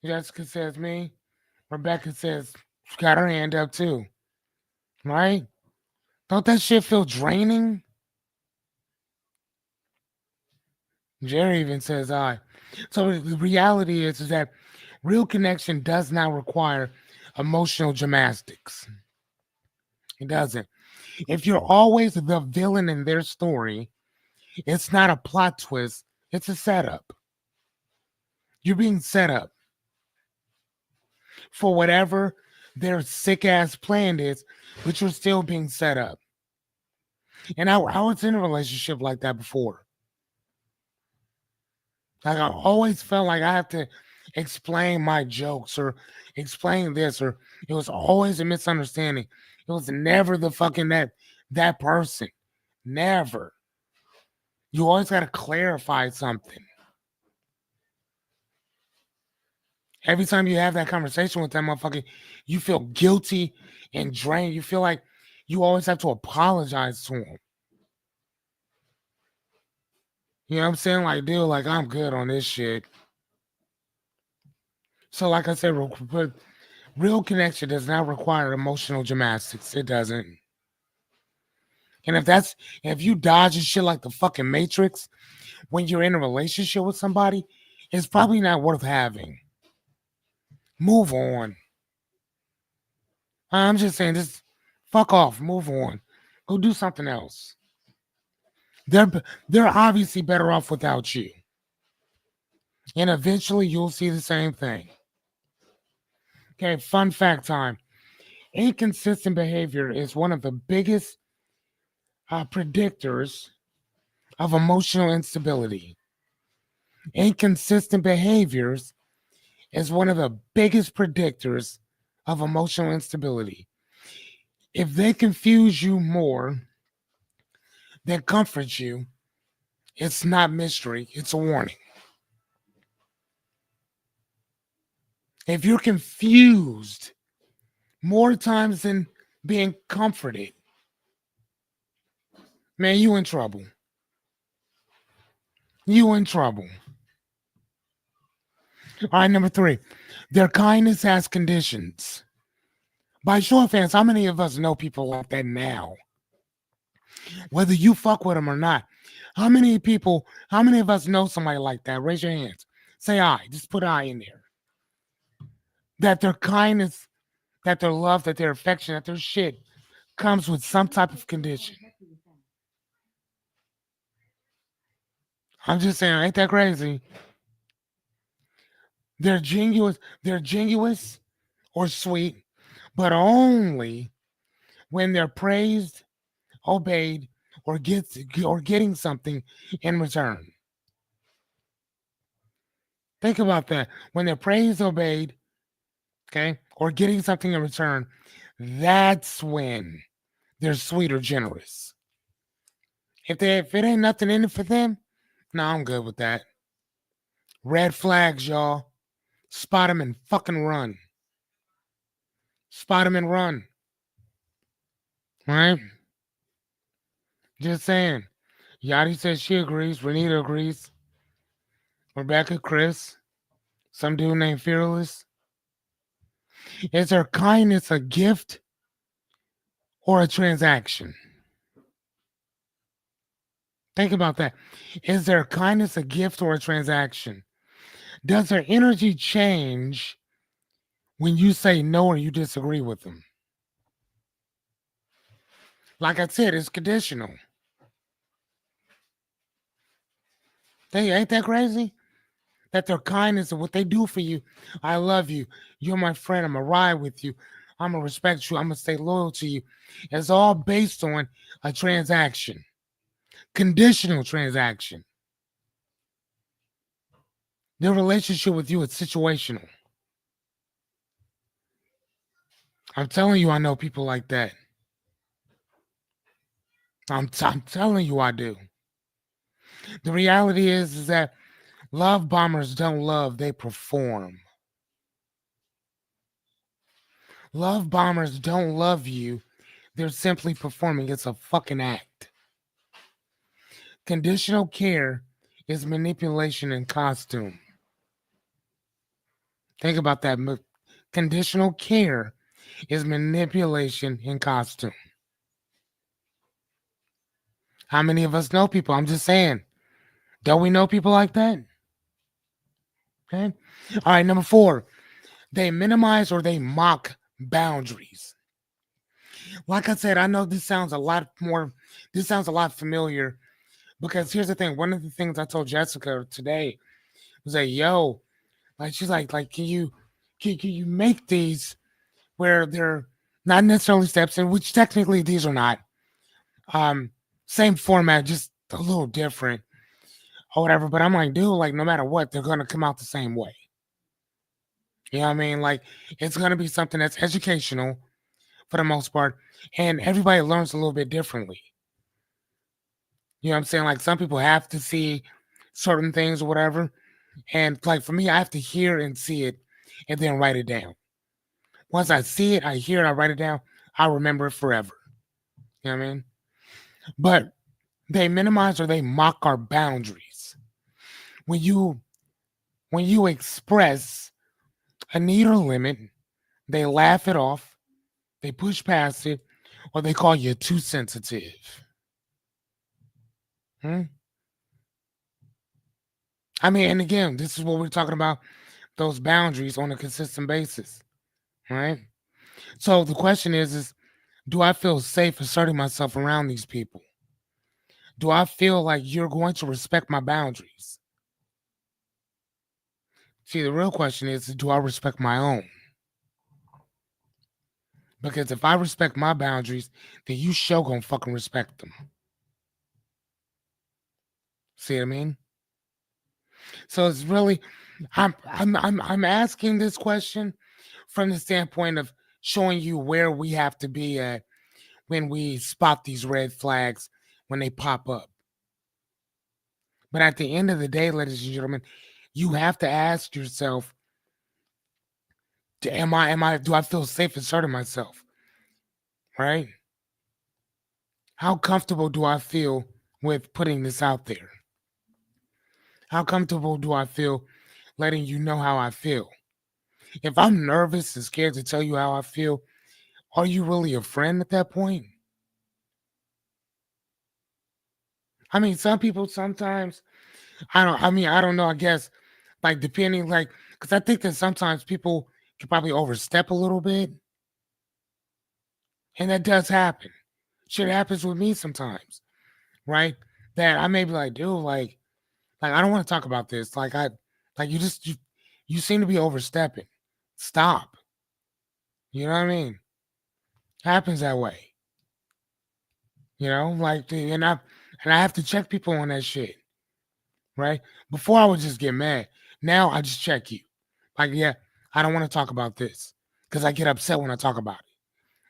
Jessica says me. Rebecca says she got her hand up too. Right? Don't that shit feel draining? Jerry even says I. So the reality is that real connection does not require emotional gymnastics. It doesn't. If you're always the villain in their story, it's not a plot twist, it's a setup. You're being set up for whatever their sick ass plan is, but you're still being set up. And I was in a relationship like that before. Like I always felt like I have to explain my jokes or explain this, or it was always a misunderstanding. It was never the fucking that person. Never. You always gotta clarify something. Every time you have that conversation with that motherfucker, you feel guilty and drained. You feel like you always have to apologize to him. You know what I'm saying? Like, dude, like I'm good on this shit. So, like I said, real connection does not require emotional gymnastics. It doesn't. And if you dodge and shit like the fucking Matrix when you're in a relationship with somebody, it's probably not worth having. Move on. I'm just saying, just fuck off. Move on. Go do something else. They're they're obviously better off without you. And eventually you'll see the same thing. Okay, fun fact time. Inconsistent behavior is one of the biggest predictors of emotional instability. Inconsistent behaviors is one of the biggest predictors of emotional instability. If they confuse you more than comfort you, it's not mystery, it's a warning. If you're confused more times than being comforted, man, you in trouble. You in trouble. All right, number three, their kindness has conditions. By show of hands, how many of us know people like that now? Whether you fuck with them or not. How many of us know somebody like that? Raise your hands. Say I. Just put I in there. That their kindness, that their love, that their affection, that their shit comes with some type of condition. I'm just saying, ain't that crazy? they're genuine or sweet, but only when they're praised, obeyed, or getting something in return. Think about that. When they're praised, obeyed, okay, or getting something in return, that's when they're sweet or generous. If it ain't nothing in it for them, no, I'm good with that. Red flags, y'all. Spot them and fucking run. Spot them and run. All right? Just saying. Yadi says she agrees. Renita agrees. Rebecca, Chris, some dude named Fearless. Is her kindness a gift or a transaction? Think about that. Is their kindness a gift or a transaction? Does their energy change when you say no or you disagree with them? Like I said, it's conditional. Ain't that crazy? That their kindness and what they do for you. I love you. You're my friend. I'm going to ride with you. I'm going to respect you. I'm going to stay loyal to you. It's all based on a transaction, conditional transaction. Their relationship with you is situational. I'm telling you, I know people like that. I'm telling you, I do. The reality is that love bombers don't love, they perform. Love bombers don't love you, they're simply performing. It's a fucking act. Conditional care is manipulation in costume. Think about that. Conditional care is manipulation in costume. How many of us know people? I'm just saying. Don't we know people like that? Okay. All right. Number four, they minimize or they mock boundaries. Like I said, I know this sounds a lot familiar because here's the thing. One of the things I told Jessica today was that, yo, like, she's like, can you make these where they're not necessarily steps, and which technically these are not. Um, Same format, just a little different or whatever. But I'm like, dude, like no matter what, they're gonna come out the same way. You know what I mean? Like it's gonna be something that's educational for the most part, and everybody learns a little bit differently. You know what I'm saying? Like some people have to see certain things or whatever. And like for me, I have to hear and see it and then write it down. Once I see it, I hear it, I write it down, I'll remember it forever. You know what I mean? But they minimize or they mock our boundaries. When you when you express a need or limit, they laugh it off, they push past it, or they call you too sensitive. Hmm? I mean, and again, this is what we're talking about, those boundaries on a consistent basis. Right? So the question is do I feel safe asserting myself around these people? Do I feel like you're going to respect my boundaries? See, the real question is do I respect my own? Because if I respect my boundaries, then you sure gonna fucking respect them. See what I mean? So it's really, I'm asking this question from the standpoint of showing you where we have to be at when we spot these red flags when they pop up. But at the end of the day, ladies and gentlemen, you have to ask yourself, do I feel safe asserting myself? Right? How comfortable do I feel with putting this out there? How comfortable do I feel letting you know how I feel? If I'm nervous and scared to tell you how I feel, are you really a friend at that point? I mean, some people sometimes, I don't know, I guess, like, depending, like, because I think that sometimes people can probably overstep a little bit, and that does happen. Shit happens with me sometimes, right? That I may be like, dude, I don't want to talk about this. Like, you seem to be overstepping. Stop. You know what I mean? Happens that way. And I have to check people on that shit, right? Before I would just get mad. Now I just check you. Like, yeah, I don't want to talk about this because I get upset when I talk about it.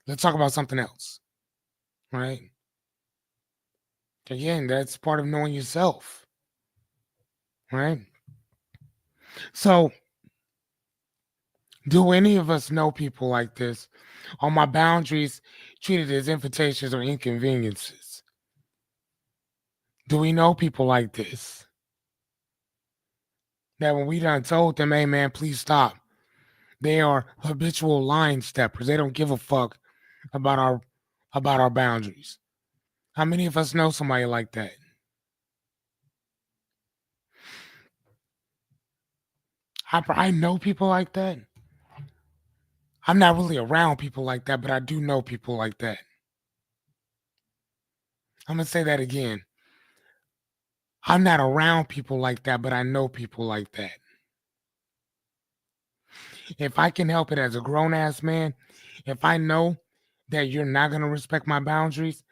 Let's talk about something else, right? Again, that's part of knowing yourself, right? So, do any of us know people like this? Are my boundaries treated as invitations or inconveniences? Do we know people like this? That when we done told them, hey man, please stop. They are habitual line steppers. They don't give a fuck about our boundaries. How many of us know somebody like that? I know people like that. I'm not really around people like that, but I do know people like that. I'm gonna say that again. I'm not around people like that, but I know people like that. If I can help it as a grown ass man, if I know that you're not gonna respect my boundaries,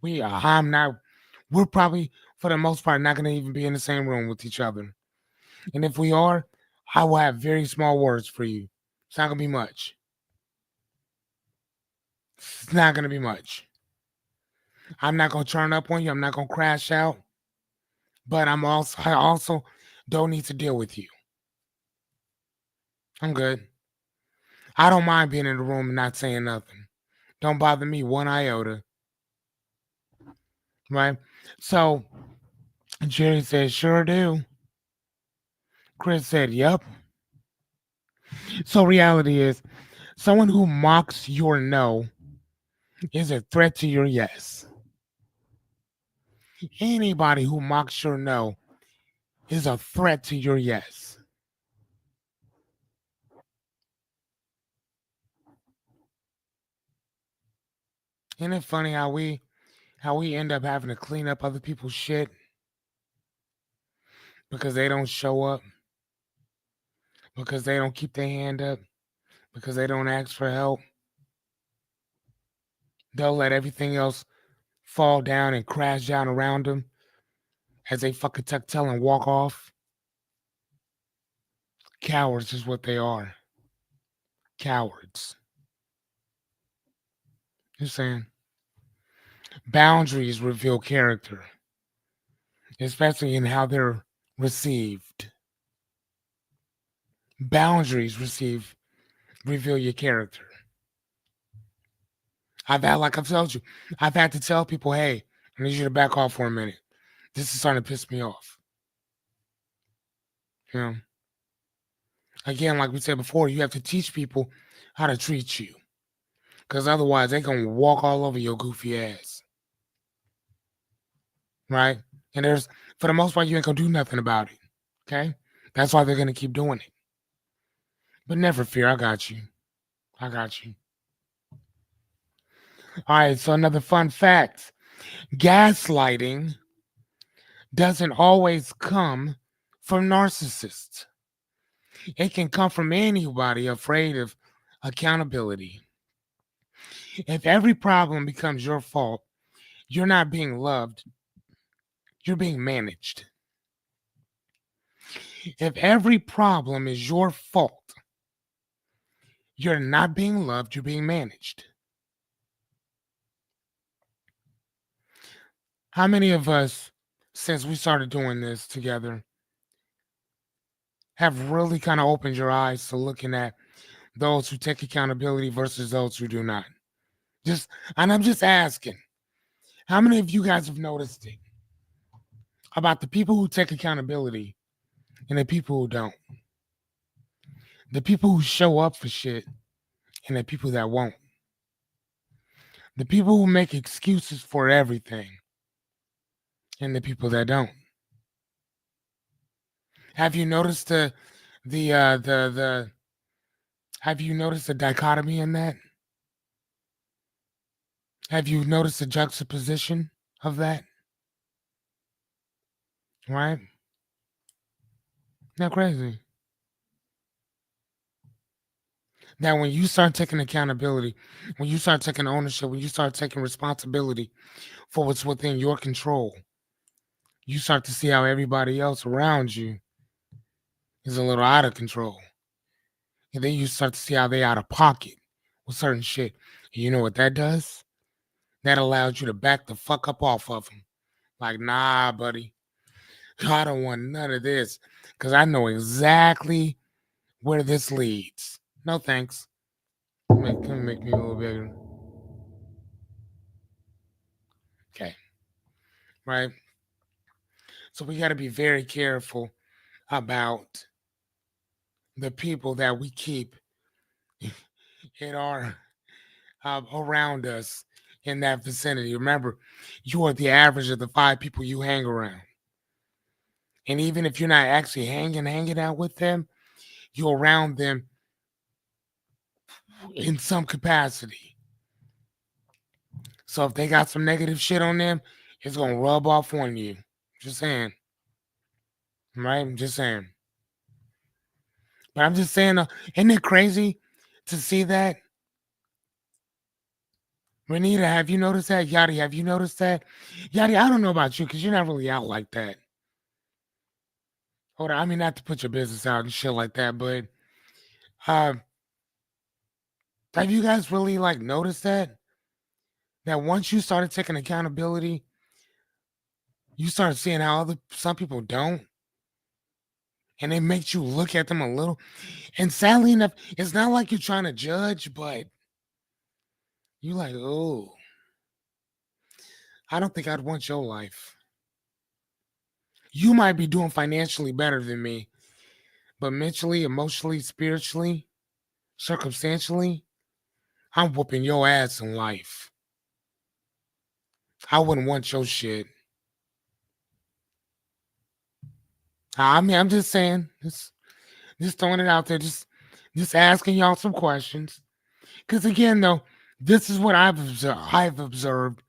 I'm not. We're probably for the most part not gonna even be in the same room with each other. And if we are, I will have very small words for you. It's not gonna be much. It's not gonna be much. I'm not gonna turn up on you. I'm not gonna crash out. But I also don't need to deal with you. I'm good. I don't mind being in the room and not saying nothing. Don't bother me one iota. Right? So Jerry said, sure do. Chris said, yep. So reality is someone who mocks your no is a threat to your yes. Anybody who mocks your no is a threat to your yes. Isn't it funny how we end up having to clean up other people's shit because they don't show up, because they don't keep their hand up, because they don't ask for help. They'll let everything else fall down and crash down around them as they fucking tuck tail and walk off. Cowards is what they are. Cowards. You're saying boundaries reveal character, especially in how they're received. Reveal your character. Like I've told you, I've had to tell people, hey, I need you to back off for a minute. This is starting to piss me off. You know, again, like we said before, you have to teach people how to treat you, because otherwise they can walk all over your goofy ass, right? And for the most part, you ain't gonna do nothing about it. Okay, that's why they're gonna keep doing it. But never fear, I got you. I got you. All right. So another fun fact: gaslighting doesn't always come from narcissists. It can come from anybody afraid of accountability. If every problem becomes your fault, you're not being loved, you're being managed. If every problem is your fault, you're not being loved, you're being managed. How many of us, since we started doing this together, have really kind of opened your eyes to looking at those who take accountability versus those who do not? And I'm just asking, how many of you guys have noticed it about the people who take accountability and the people who don't. The people who show up for shit and the people that won't. The people who make excuses for everything and the people that don't. Have you noticed the have you noticed the dichotomy in that? Have you noticed the juxtaposition of that? Right? Not crazy. That when you start taking accountability, when you start taking ownership, when you start taking responsibility for what's within your control, you start to see how everybody else around you is a little out of control. And then you start to see how they out of pocket with certain shit. And you know what that does? That allows you to back the fuck up off of them. Like, nah, buddy, I don't want none of this because I know exactly where this leads. No thanks. Can make me a little bigger. Okay, right? So we got to be very careful about the people that we keep in our around us in that vicinity. Remember, you are the average of the 5 people you hang around. And even if you're not actually hanging out with them, you're around them in some capacity. So if they got some negative shit on them, it's gonna rub off on you. Just saying, right? I'm just saying. But I'm just saying, isn't it crazy to see that? Renita, have you noticed that? Yadi, have you noticed that? Yadi, I don't know about you because you're not really out like that. Hold on, I mean not to put your business out and shit like that, but uh, have you guys really like noticed that? That once you started taking accountability, you start seeing how some people don't, and it makes you look at them a little. And sadly enough, it's not like you're trying to judge, but you like, oh, I don't think I'd want your life. You might be doing financially better than me, but mentally, emotionally, spiritually, circumstantially, I'm whooping your ass in life. I wouldn't want your shit. I mean, I'm just saying, just throwing it out there, just asking y'all some questions. Because again, though, this is what I've observed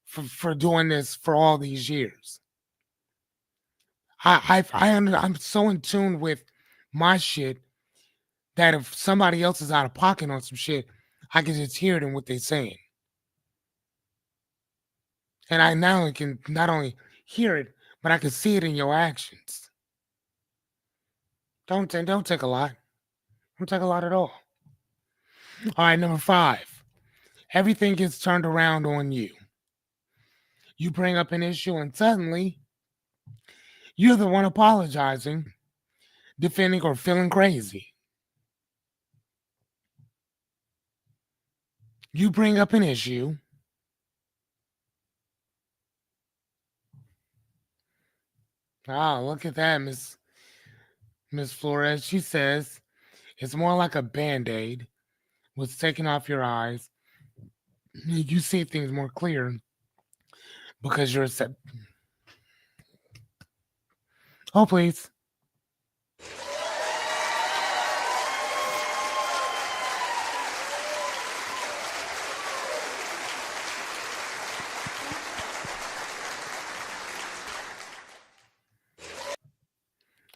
for doing this for all these years. I'm so in tune with my shit that if somebody else is out of pocket on some shit, I can just hear it in what they're saying, and I now can not only hear it, but I can see it in your actions. Don't take a lot. Don't take a lot at all. All right, number 5. Everything gets turned around on you. You bring up an issue, and suddenly you're the one apologizing, defending, or feeling crazy. You bring up an issue. Ah, look at that, Miss Flores. She says it's more like a band-aid with taking off your eyes. You see things more clear because you're set. Oh, please.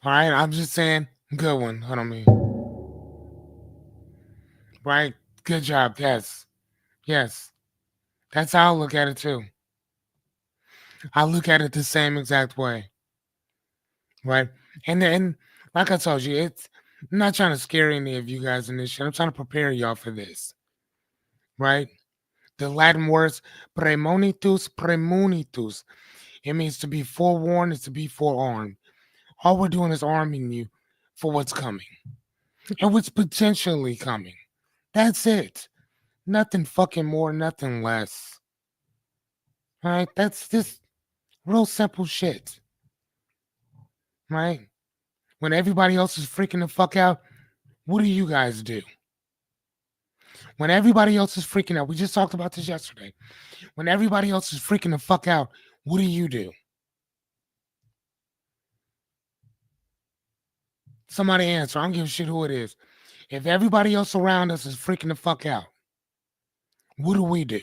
All right, I'm just saying, good one. Hold on me. Right? Good job. Yes. Yes. That's how I look at it too. I look at it the same exact way. Right? And like I told you, I'm not trying to scare any of you guys in this shit. I'm trying to prepare y'all for this. Right? The Latin words premonitus premonitus. It means to be forewarned, is to be forearmed. All we're doing is arming you for what's coming and what's potentially coming. That's it. Nothing fucking more, nothing less. All right? That's just real simple shit. Right? When everybody else is freaking the fuck out, what do you guys do? When everybody else is freaking out, we just talked about this yesterday. When everybody else is freaking the fuck out, what do you do? Somebody answer. I don't give a shit who it is. If everybody else around us is freaking the fuck out, what do we do?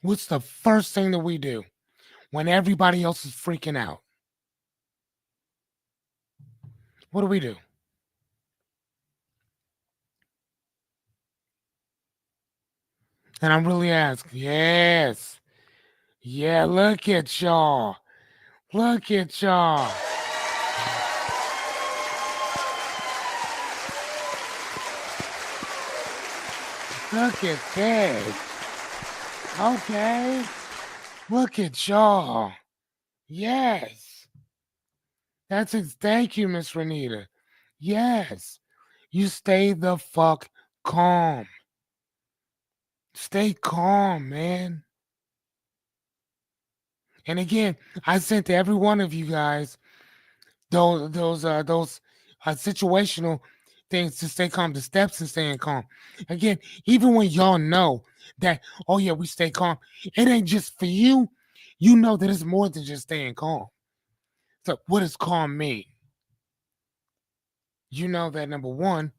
What's the first thing that we do when everybody else is freaking out? What do we do? And I'm really asking, yes. Yeah, look at y'all. Look at y'all. Look at this. Okay. Look at y'all. Yes. Thank you, Miss Renita. Yes. You stay the fuck calm. Stay calm, man. And again, I sent to every one of you guys those situational things to stay calm, the steps to staying calm. Again, even when y'all know that, oh yeah, we stay calm, it ain't just for you. You know that it's more than just staying calm. So what does calm mean? You know that number one,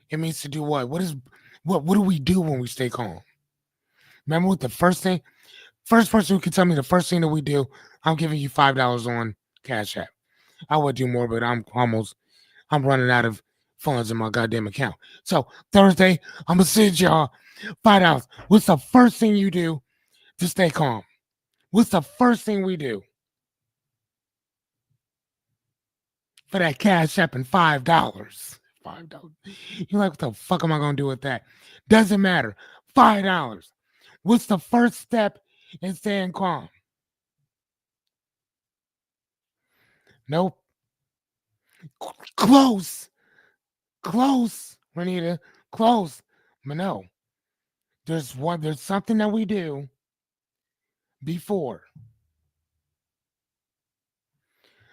it means to do what? What do we do when we stay calm? Remember what the first person who can tell me the first thing that we do, I'm giving you $5 on Cash App. I would do more, but I'm running out of funds in my goddamn account. So Thursday, I'm gonna send y'all $5. What's the first thing you do to stay calm? What's the first thing we do for that Cash App and $5? $5. You're like, what the fuck am I gonna do with that? Doesn't matter. $5. What's the first step in staying calm? Nope. Close. Close, Renita. Close. But no. There's something that we do before.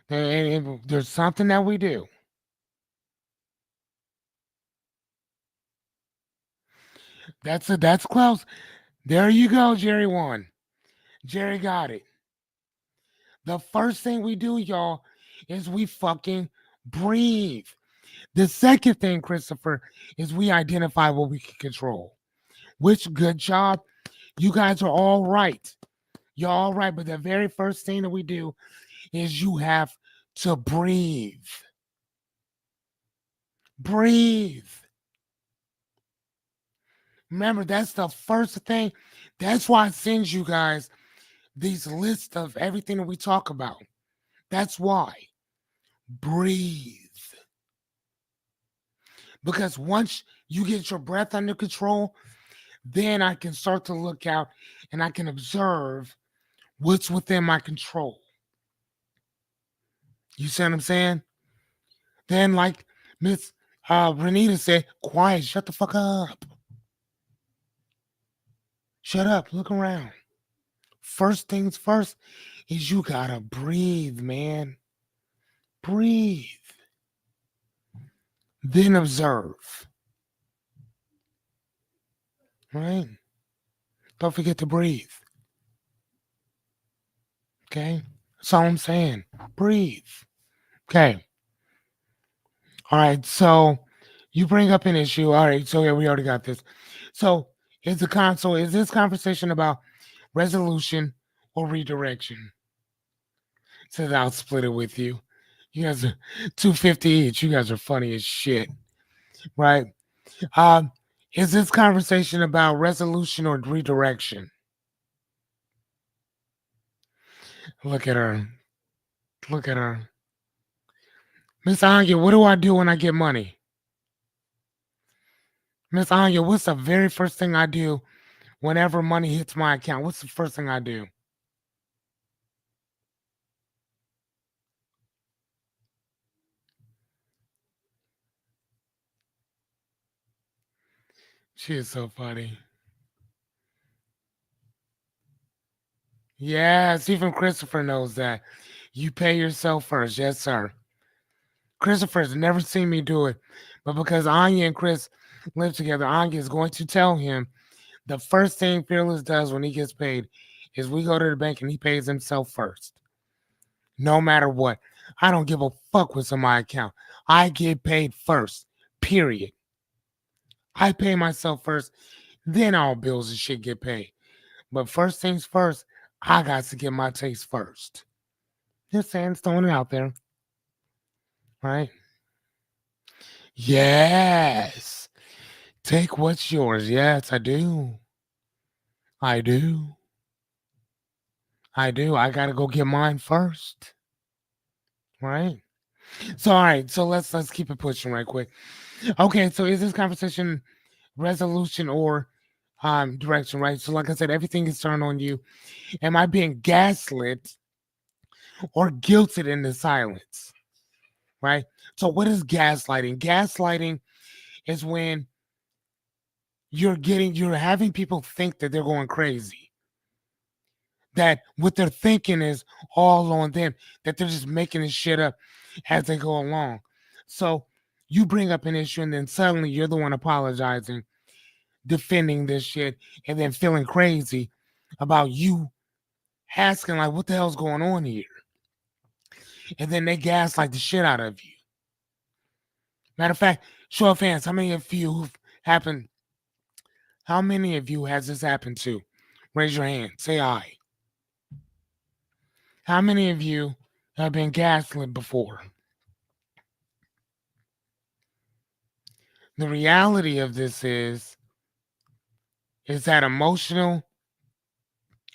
There's something that we do. That's close. There you go, Jerry won. Jerry got it. The first thing we do, y'all, is we fucking breathe. The second thing, Christopher, is we identify what we can control. Which good job. You guys are all right. You're all right. But the very first thing that we do is you have to breathe. Breathe. Remember, that's the first thing. That's why I send you guys these lists of everything that we talk about. That's why. Breathe. Because once you get your breath under control, then I can start to look out and I can observe what's within my control. You see what I'm saying? Then, like Miss Renita said, quiet, shut the fuck up. Shut up, look around. First things first is you gotta breathe, man. Breathe. Then observe. Right? Don't forget to breathe. Okay? That's all I'm saying. Breathe. Okay. All right. So you bring up an issue. All right. So yeah, we already got this. So is this conversation about resolution or redirection? Says I'll split it with you. You guys are 250 each. You guys are funny as shit. Right? Um, is this conversation about resolution or redirection? Look at her. Look at her. Miss Anya, what do I do when I get money? Miss Anya, what's the very first thing I do whenever money hits my account? What's the first thing I do? She is so funny. Yes, even Christopher knows that. You pay yourself first. Yes, sir. Christopher's never seen me do it, but because Anya and Chris live together, Anya is going to tell him the first thing Fearless does when he gets paid is we go to the bank and he pays himself first. No matter what. I don't give a fuck what's in my account. I get paid first. Period. I pay myself first, then all bills and shit get paid. But first things first, I got to get my taste first. Just saying, throwing it out there, right? Yes. Take what's yours. Yes, I do. I do. I do. I gotta go get mine first. Right? So all right, so let's keep it pushing right quick. Okay, so is this conversation resolution or direction, right? So like I said, everything is turned on you. Am I being gaslit or guilted into silence? Right? So what is gaslighting? Gaslighting is when you're having people think that they're going crazy. That what they're thinking is all on them, that they're just making this shit up as they go along. So you bring up an issue and then suddenly you're the one apologizing, defending this shit, and then feeling crazy about you asking like what the hell's going on here? And then they gaslight the shit out of you. Matter of fact, show of hands, how many of you has this happened to? Raise your hand. Say aye. How many of you have been gaslit before? The reality of this is that emotional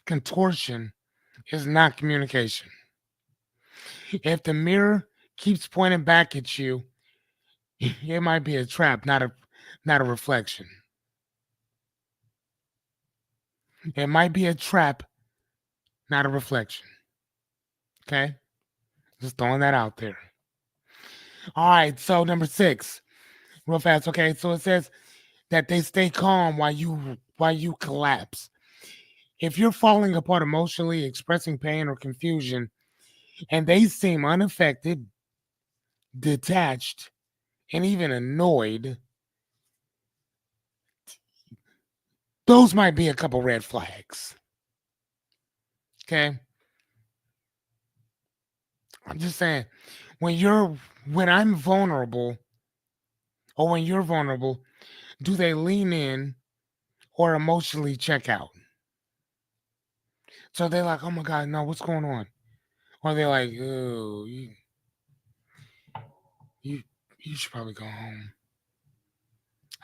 contortion is not communication. If the mirror keeps pointing back at you, it might be a trap, not a reflection. It might be a trap, not a reflection. Okay? Just throwing that out there. All right, so number 6, real fast. Okay, so it says that they stay calm while you collapse. If you're falling apart emotionally, expressing pain or confusion, and they seem unaffected, detached, and even annoyed, those might be a couple red flags. Okay? I'm just saying, when I'm vulnerable or when you're vulnerable, do they lean in or emotionally check out? So they're like, oh my God, no, what's going on? Or they're like, oh, you, you should probably go home.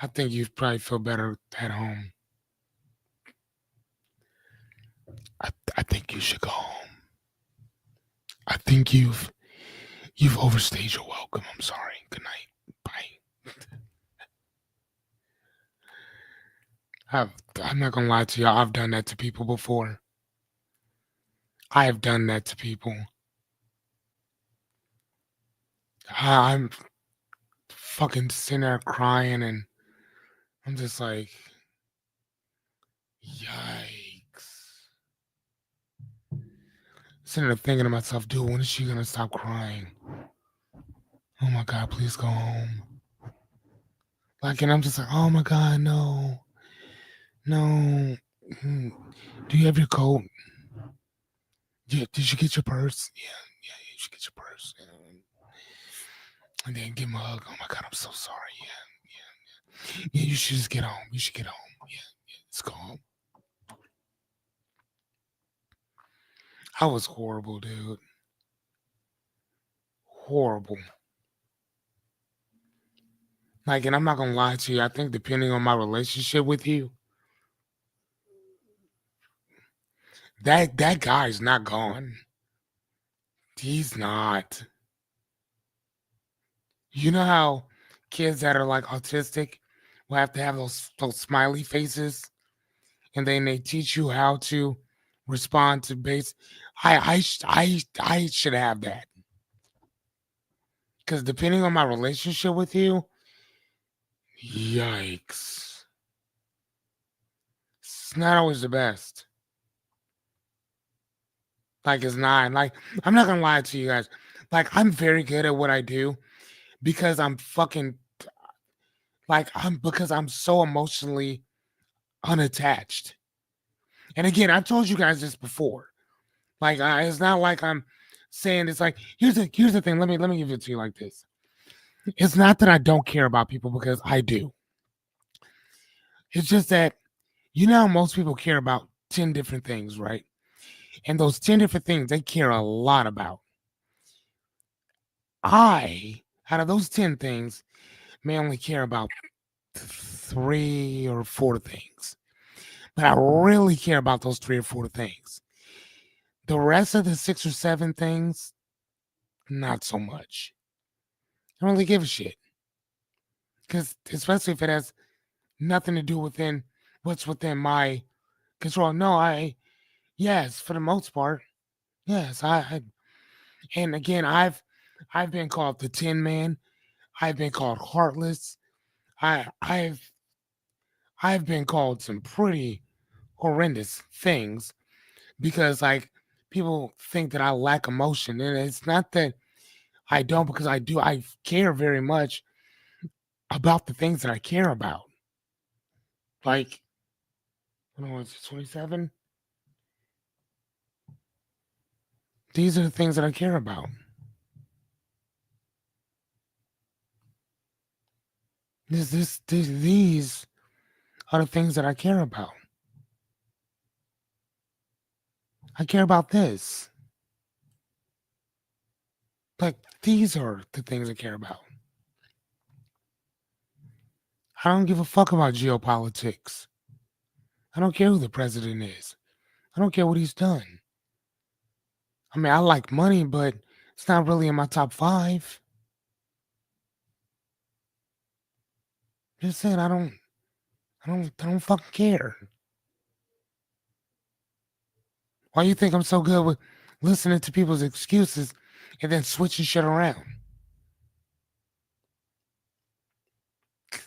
I think you'd probably feel better at home. I think you should go home. I think you've overstayed your welcome. I'm sorry. Good night. Bye. I'm not gonna lie to you. I've done that to people before. I have done that to people. I'm fucking sitting there crying, and I'm just like, yikes. Sitting there thinking to myself, dude, when is she gonna stop crying? Oh my God, please go home. Like, and I'm just like, oh my God, no, no. Do you have your coat? Yeah, did you get your purse? Yeah, you should get your purse. And then give him a hug. Oh my God, I'm so sorry. Yeah, you should just get home. You should get home. Yeah, let's go home. I was horrible, dude. Horrible. Like, and I'm not gonna lie to you. I think depending on my relationship with you, that guy's not gone. He's not. You know how kids that are like autistic will have to have those smiley faces, and then they teach you how to respond to base. I should have that because depending on my relationship with you, yikes, it's not always the best. Like it's not. Like I'm not gonna lie to you guys. Like I'm very good at what I do because I'm fucking like I'm because I'm so emotionally unattached. And again, I've told you guys this before. Like it's not like I'm saying it's like here's the thing. Let me give it to you like this. It's not that I don't care about people because I do. It's just that you know how most people care about 10 different things, right? And those 10 different things they care a lot about. I out of those 10 things may only care about 3 or 4 things. But I really care about those 3 or 4 things. The rest of the 6 or 7 things, not so much. I don't really give a shit. Because especially if it has nothing to do within what's within my control. No, yes, for the most part, yes, and again, I've been called the Tin Man. I've been called heartless. I, I've, I've been called some pretty horrendous things because like people think that I lack emotion, and it's not that I don't because I do. I care very much about the things that I care about. Like, when I was 27, these are the things that I care about. These are the things that I care about. I care about this. Like, these are the things I care about. I don't give a fuck about geopolitics. I don't care who the president is. I don't care what he's done. I mean, I like money, but it's not really in my top five. Just saying, I don't fucking care. Why you think I'm so good with listening to people's excuses and then switching shit around?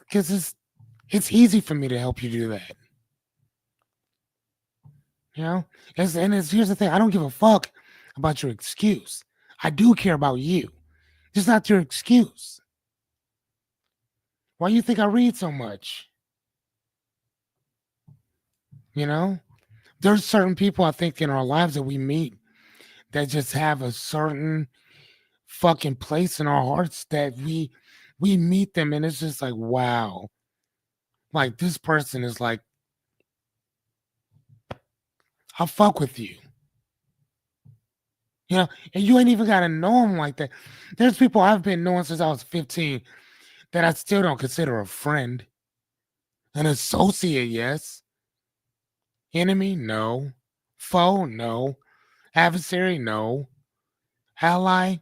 Because it's easy for me to help you do that. You know? Here's the thing, I don't give a fuck about your excuse. I do care about you. Just not your excuse. Why you think I read so much? You know? There's certain people I think in our lives that we meet that just have a certain fucking place in our hearts that we meet them and it's just like wow. Like this person is like I'll fuck with you. You know, and you ain't even gotta know them like that. There's people I've been knowing since I was 15 that I still don't consider a friend. An associate, yes. Enemy, no. Foe, no. Adversary, no. Ally,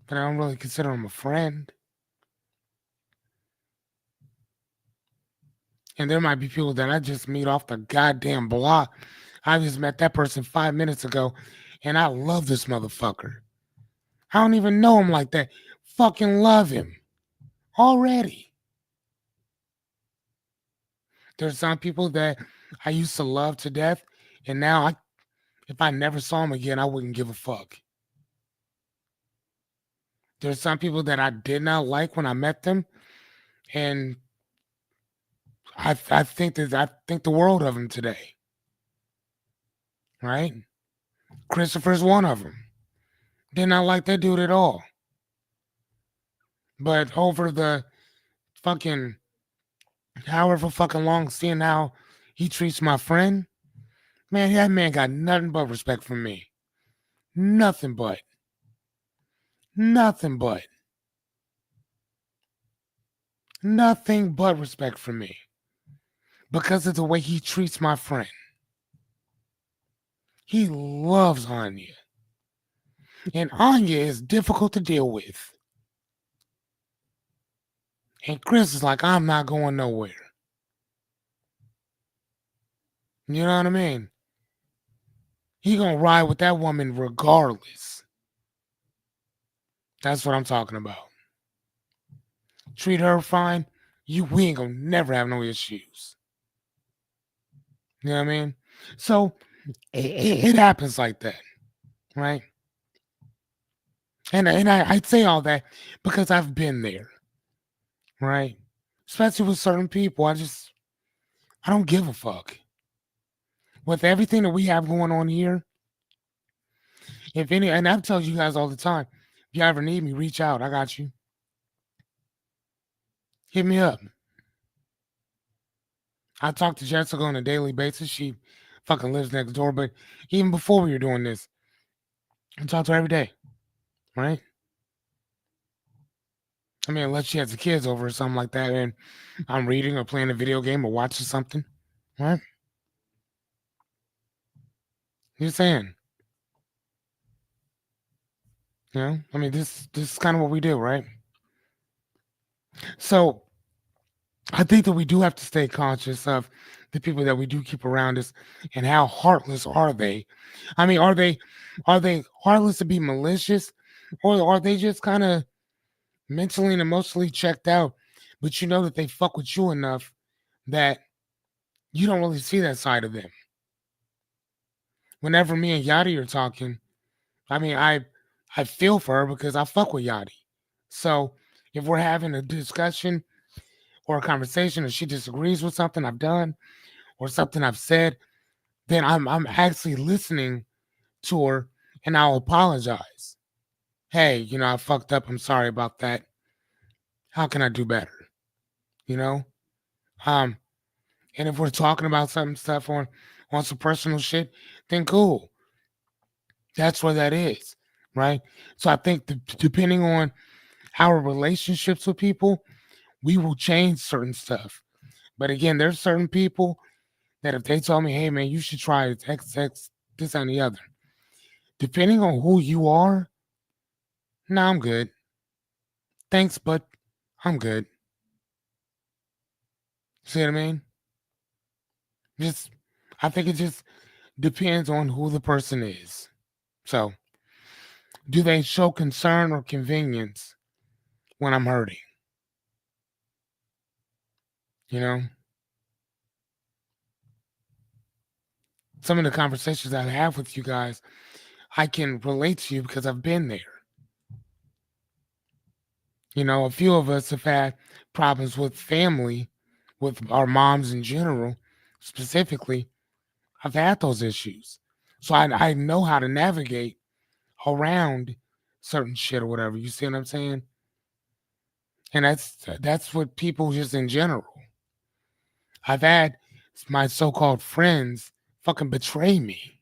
but I don't really consider him a friend. And there might be people that I just meet off the goddamn block. I just met that person 5 minutes ago, and I love this motherfucker. I don't even know him like that. Fucking love him already. There's some people that I used to love to death, and now if I never saw him again, I wouldn't give a fuck. There's some people that I did not like when I met them, and I think the world of them today. Right? Christopher's one of them. Did not like that dude at all. But over the fucking however fucking long, seeing how he treats my friend, man, that man got nothing but respect from me. Nothing but. Nothing but. Nothing but respect from me. Because of the way he treats my friend. He loves Anya. And Anya is difficult to deal with. And Chris is like, I'm not going nowhere. You know what I mean? He gonna ride with that woman regardless. That's what I'm talking about. Treat her fine. We ain't gonna never have no issues. You know what I mean? So it happens like that, right? And I say all that because I've been there, right? Especially with certain people, I don't give a fuck. With everything that we have going on here, if any, and I've told you guys all the time, if you ever need me, reach out. I got you. Hit me up. I talk to Jessica on a daily basis. She fucking lives next door, but even before we were doing this, I talk to her every day, right? I mean, unless she has the kids over or something like that, and I'm reading or playing a video game or watching something, right? You're saying, I mean, this is kind of what we do, right? So I think that we do have to stay conscious of the people that we do keep around us and how heartless are they? I mean, are they heartless to be malicious, or are they just kind of mentally and emotionally checked out? But you know that they fuck with you enough that you don't really see that side of them. Whenever me and Yachty are talking, I mean, I feel for her because I fuck with Yachty. So if we're having a discussion or a conversation and she disagrees with something I've done or something I've said, then I'm actually listening to her and I'll apologize. Hey, I fucked up. I'm sorry about that. How can I do better? You know? Um, and if we're talking about some stuff on some personal shit, then cool. That's where that is. Right. So I think depending on our relationships with people, we will change certain stuff. But again, there's certain people that if they told me, hey man, you should try X, this and the other, depending on who you are, nah, I'm good. Thanks, but I'm good. See what I mean? Just I think it just depends on who the person is. So do they show concern or convenience when I'm hurting? You know? Some of the conversations I have with you guys, I can relate to you because I've been there. A few of us have had problems with family, with our moms in general, specifically. I've had those issues. So I know how to navigate around certain shit or whatever. You see what I'm saying? And that's what people just in general. I've had my so-called friends fucking betray me.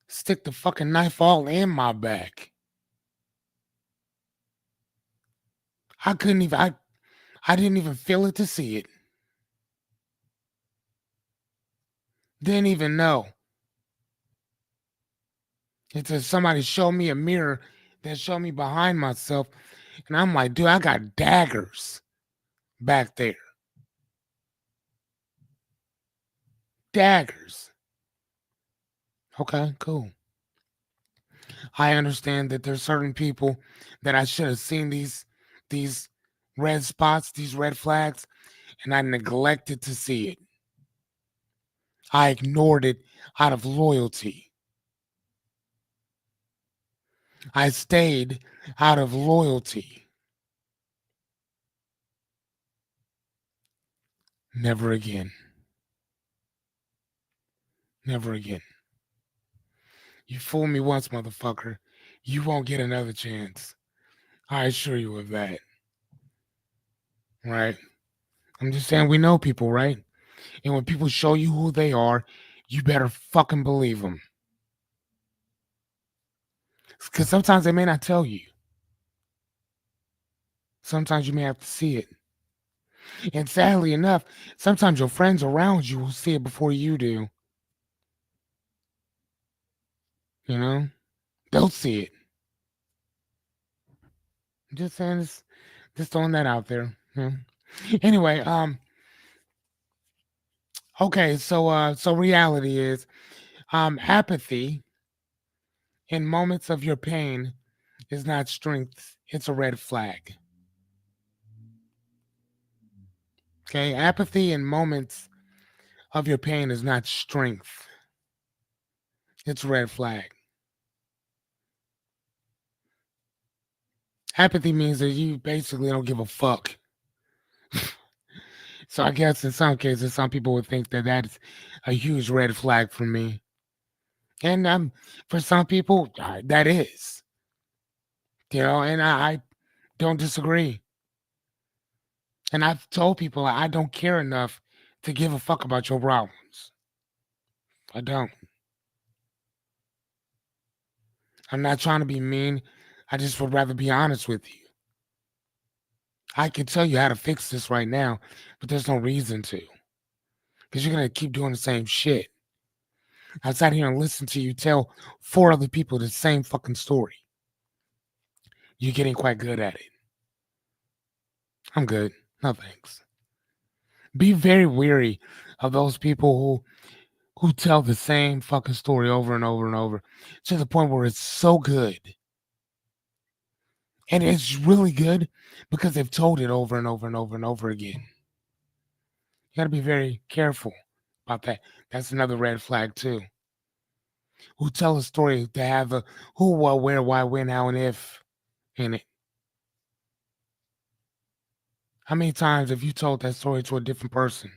Stick the fucking knife all in my back. I couldn't even I didn't even feel it to see it. Didn't even know. Until somebody showed me a mirror that showed me behind myself. And I'm like, dude, I got daggers back there. Daggers. Okay, cool. I understand that there's certain people that I should have seen these red spots, these red flags, and I neglected to see it. I ignored it out of loyalty. I stayed out of loyalty. Never again. Never again. You fool me once, motherfucker. You won't get another chance. I assure you of that. Right? I'm just saying we know people, right? And when people show you who they are, you better fucking believe them. Because sometimes they may not tell you. Sometimes you may have to see it. And sadly enough, sometimes your friends around you will see it before you do. You know? They'll see it. I'm just saying this, just throwing that out there. Anyway, okay, so reality is apathy in moments of your pain is not strength, it's a red flag. Okay, apathy in moments of your pain is not strength. It's a red flag. Apathy means that you basically don't give a fuck. So I guess in some cases, some people would think that that's a huge red flag for me. And for some people, that is. And I don't disagree. And I've told people I don't care enough to give a fuck about your problems. I don't. I'm not trying to be mean. I just would rather be honest with you. I can tell you how to fix this right now, but there's no reason to. Because you're going to keep doing the same shit. I sat here and listened to you tell 4 other people the same fucking story. You're getting quite good at it. I'm good. No thanks. Be very weary of those people who tell the same fucking story over and over and over to the point where it's so good. And it's really good because they've told it over and over and over and over again. You got to be very careful about that. That's another red flag too. Who tell a story to have a who, what, where, why, when, how, and if in it. How many times have you told that story to a different person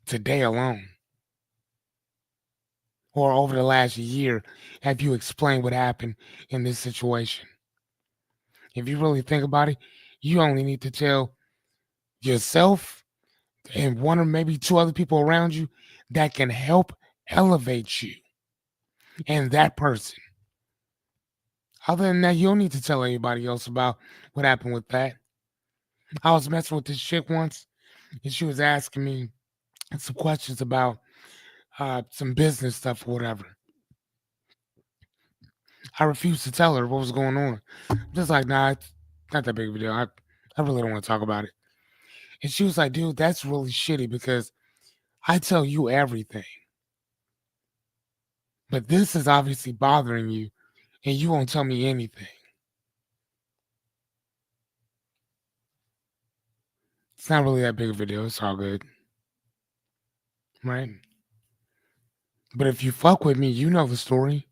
today alone? Or over the last year, have you explained what happened in this situation? If you really think about it, you only need to tell yourself and 1 or maybe 2 other people around you that can help elevate you and that person. Other than that, you don't need to tell anybody else about what happened with that. I was messing with this chick once, and she was asking me some questions about some business stuff or whatever. I refused to tell her what was going on. I'm just like, nah, it's not that big of a deal. I really don't want to talk about it. And she was like, dude, that's really shitty because I tell you everything. But this is obviously bothering you, and you won't tell me anything. It's not really that big of a deal. It's all good. Right? But if you fuck with me, you know the story.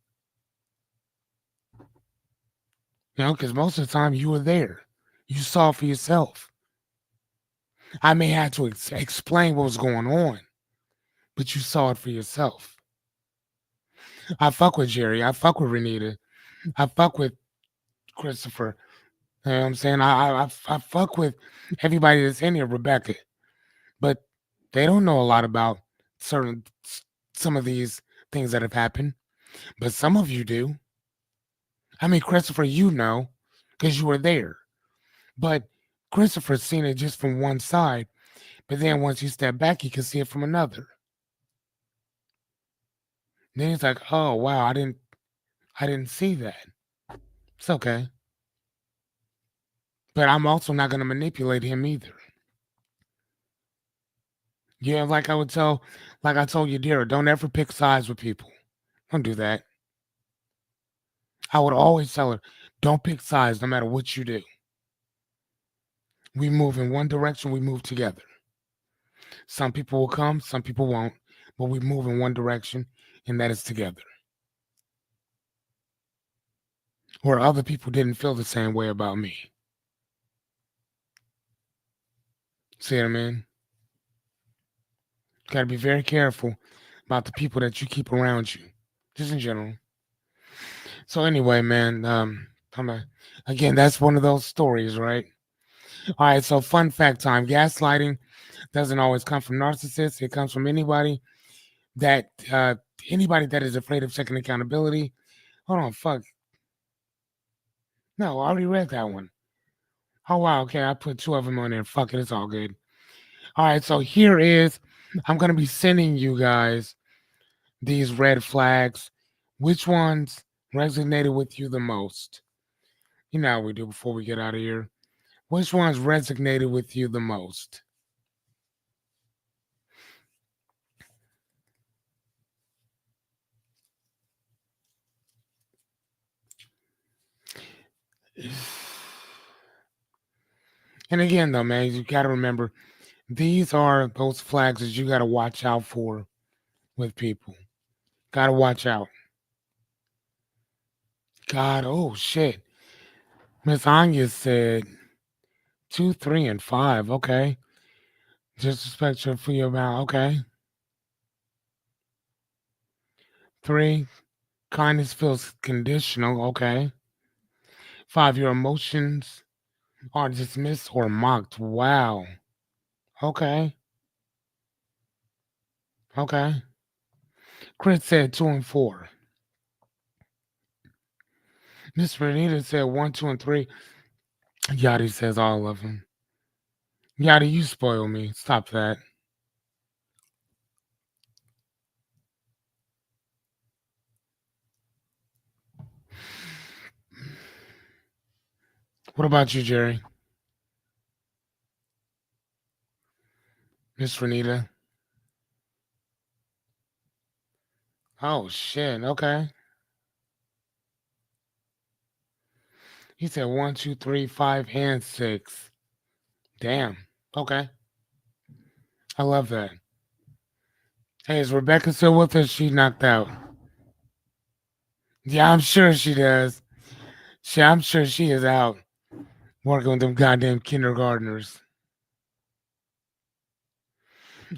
Because most of the time you were there. You saw for yourself. I may have to explain what was going on, but you saw it for yourself. I fuck with Jerry. I fuck with Renita. I fuck with Christopher. You know what I'm saying? I fuck with everybody that's in here, Rebecca. But they don't know a lot about some of these things that have happened. But some of you do. I mean, Christopher, you know, because you were there. But Christopher's seen it just from one side. But then once you step back, you can see it from another. Then it's like, oh wow, I didn't see that. It's okay. But I'm also not gonna manipulate him either. Yeah, like I told you, Dara, don't ever pick sides with people. Don't do that. I would always tell her, don't pick sides no matter what you do. We move in one direction, we move together. Some people will come, some people won't, but we move in one direction, and that is together. Where other people didn't feel the same way about me. See what I mean? Got to be very careful about the people that you keep around you, just in general. So anyway, man, again, that's one of those stories, right? All right, so fun fact time: gaslighting doesn't always come from narcissists. It comes from that anybody that is afraid of taking accountability. Hold on, fuck. No, I already read that one. Oh wow, okay, I put 2 of them on there. Fuck it, it's all good. All right, so here is, I'm gonna be sending you guys these red flags. Which ones resonated with you the most? You know how we do before we get out of here. Which ones resonated with you the most? And again, though, man, you got to remember These are those flags that you got to watch out for with people. Got to watch out. God, oh shit. Miss Anya said 2, 3, and 5. Okay. Disrespect your for your mouth. Okay. 3, kindness feels conditional. Okay. 5, your emotions are dismissed or mocked. Wow. Okay. Okay. Chris said 2 and 4. Miss Renita said 1, 2, and 3. Yachty says all of them. Yachty, you spoil me. Stop that. What about you, Jerry? Miss Renita? Oh, shit. Okay. He said 1, 2, 3, 5, and 6. Damn. Okay. I love that. Hey, is Rebecca still with us? She knocked out. Yeah, I'm sure she does. I'm sure she is out working with them goddamn kindergartners.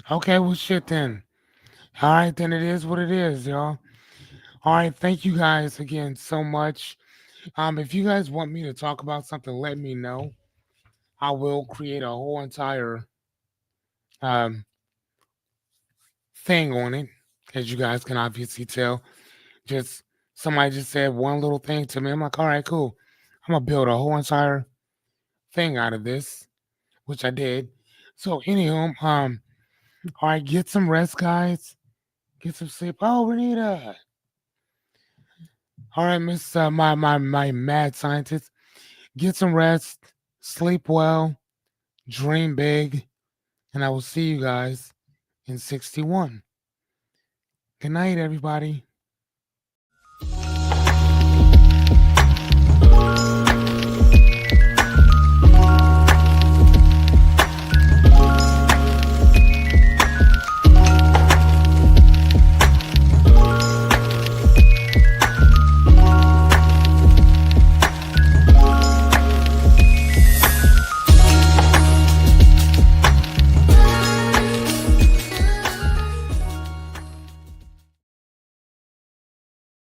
Okay, well, shit then. All right, then it is what it is, y'all. All right, thank you guys again so much. If you guys want me to talk about something, let me know. I will create a whole entire um thing on it, as you guys can obviously tell. Just somebody just said one little thing to me. I'm like, all right, cool. I'm gonna build a whole entire thing out of this, which I did. So, anywho, all right, get some rest, guys. Get some sleep. Oh, Renita. All right, Miss my mad scientist. Get some rest. Sleep well. Dream big. And I will see you guys in 61. Good night, everybody.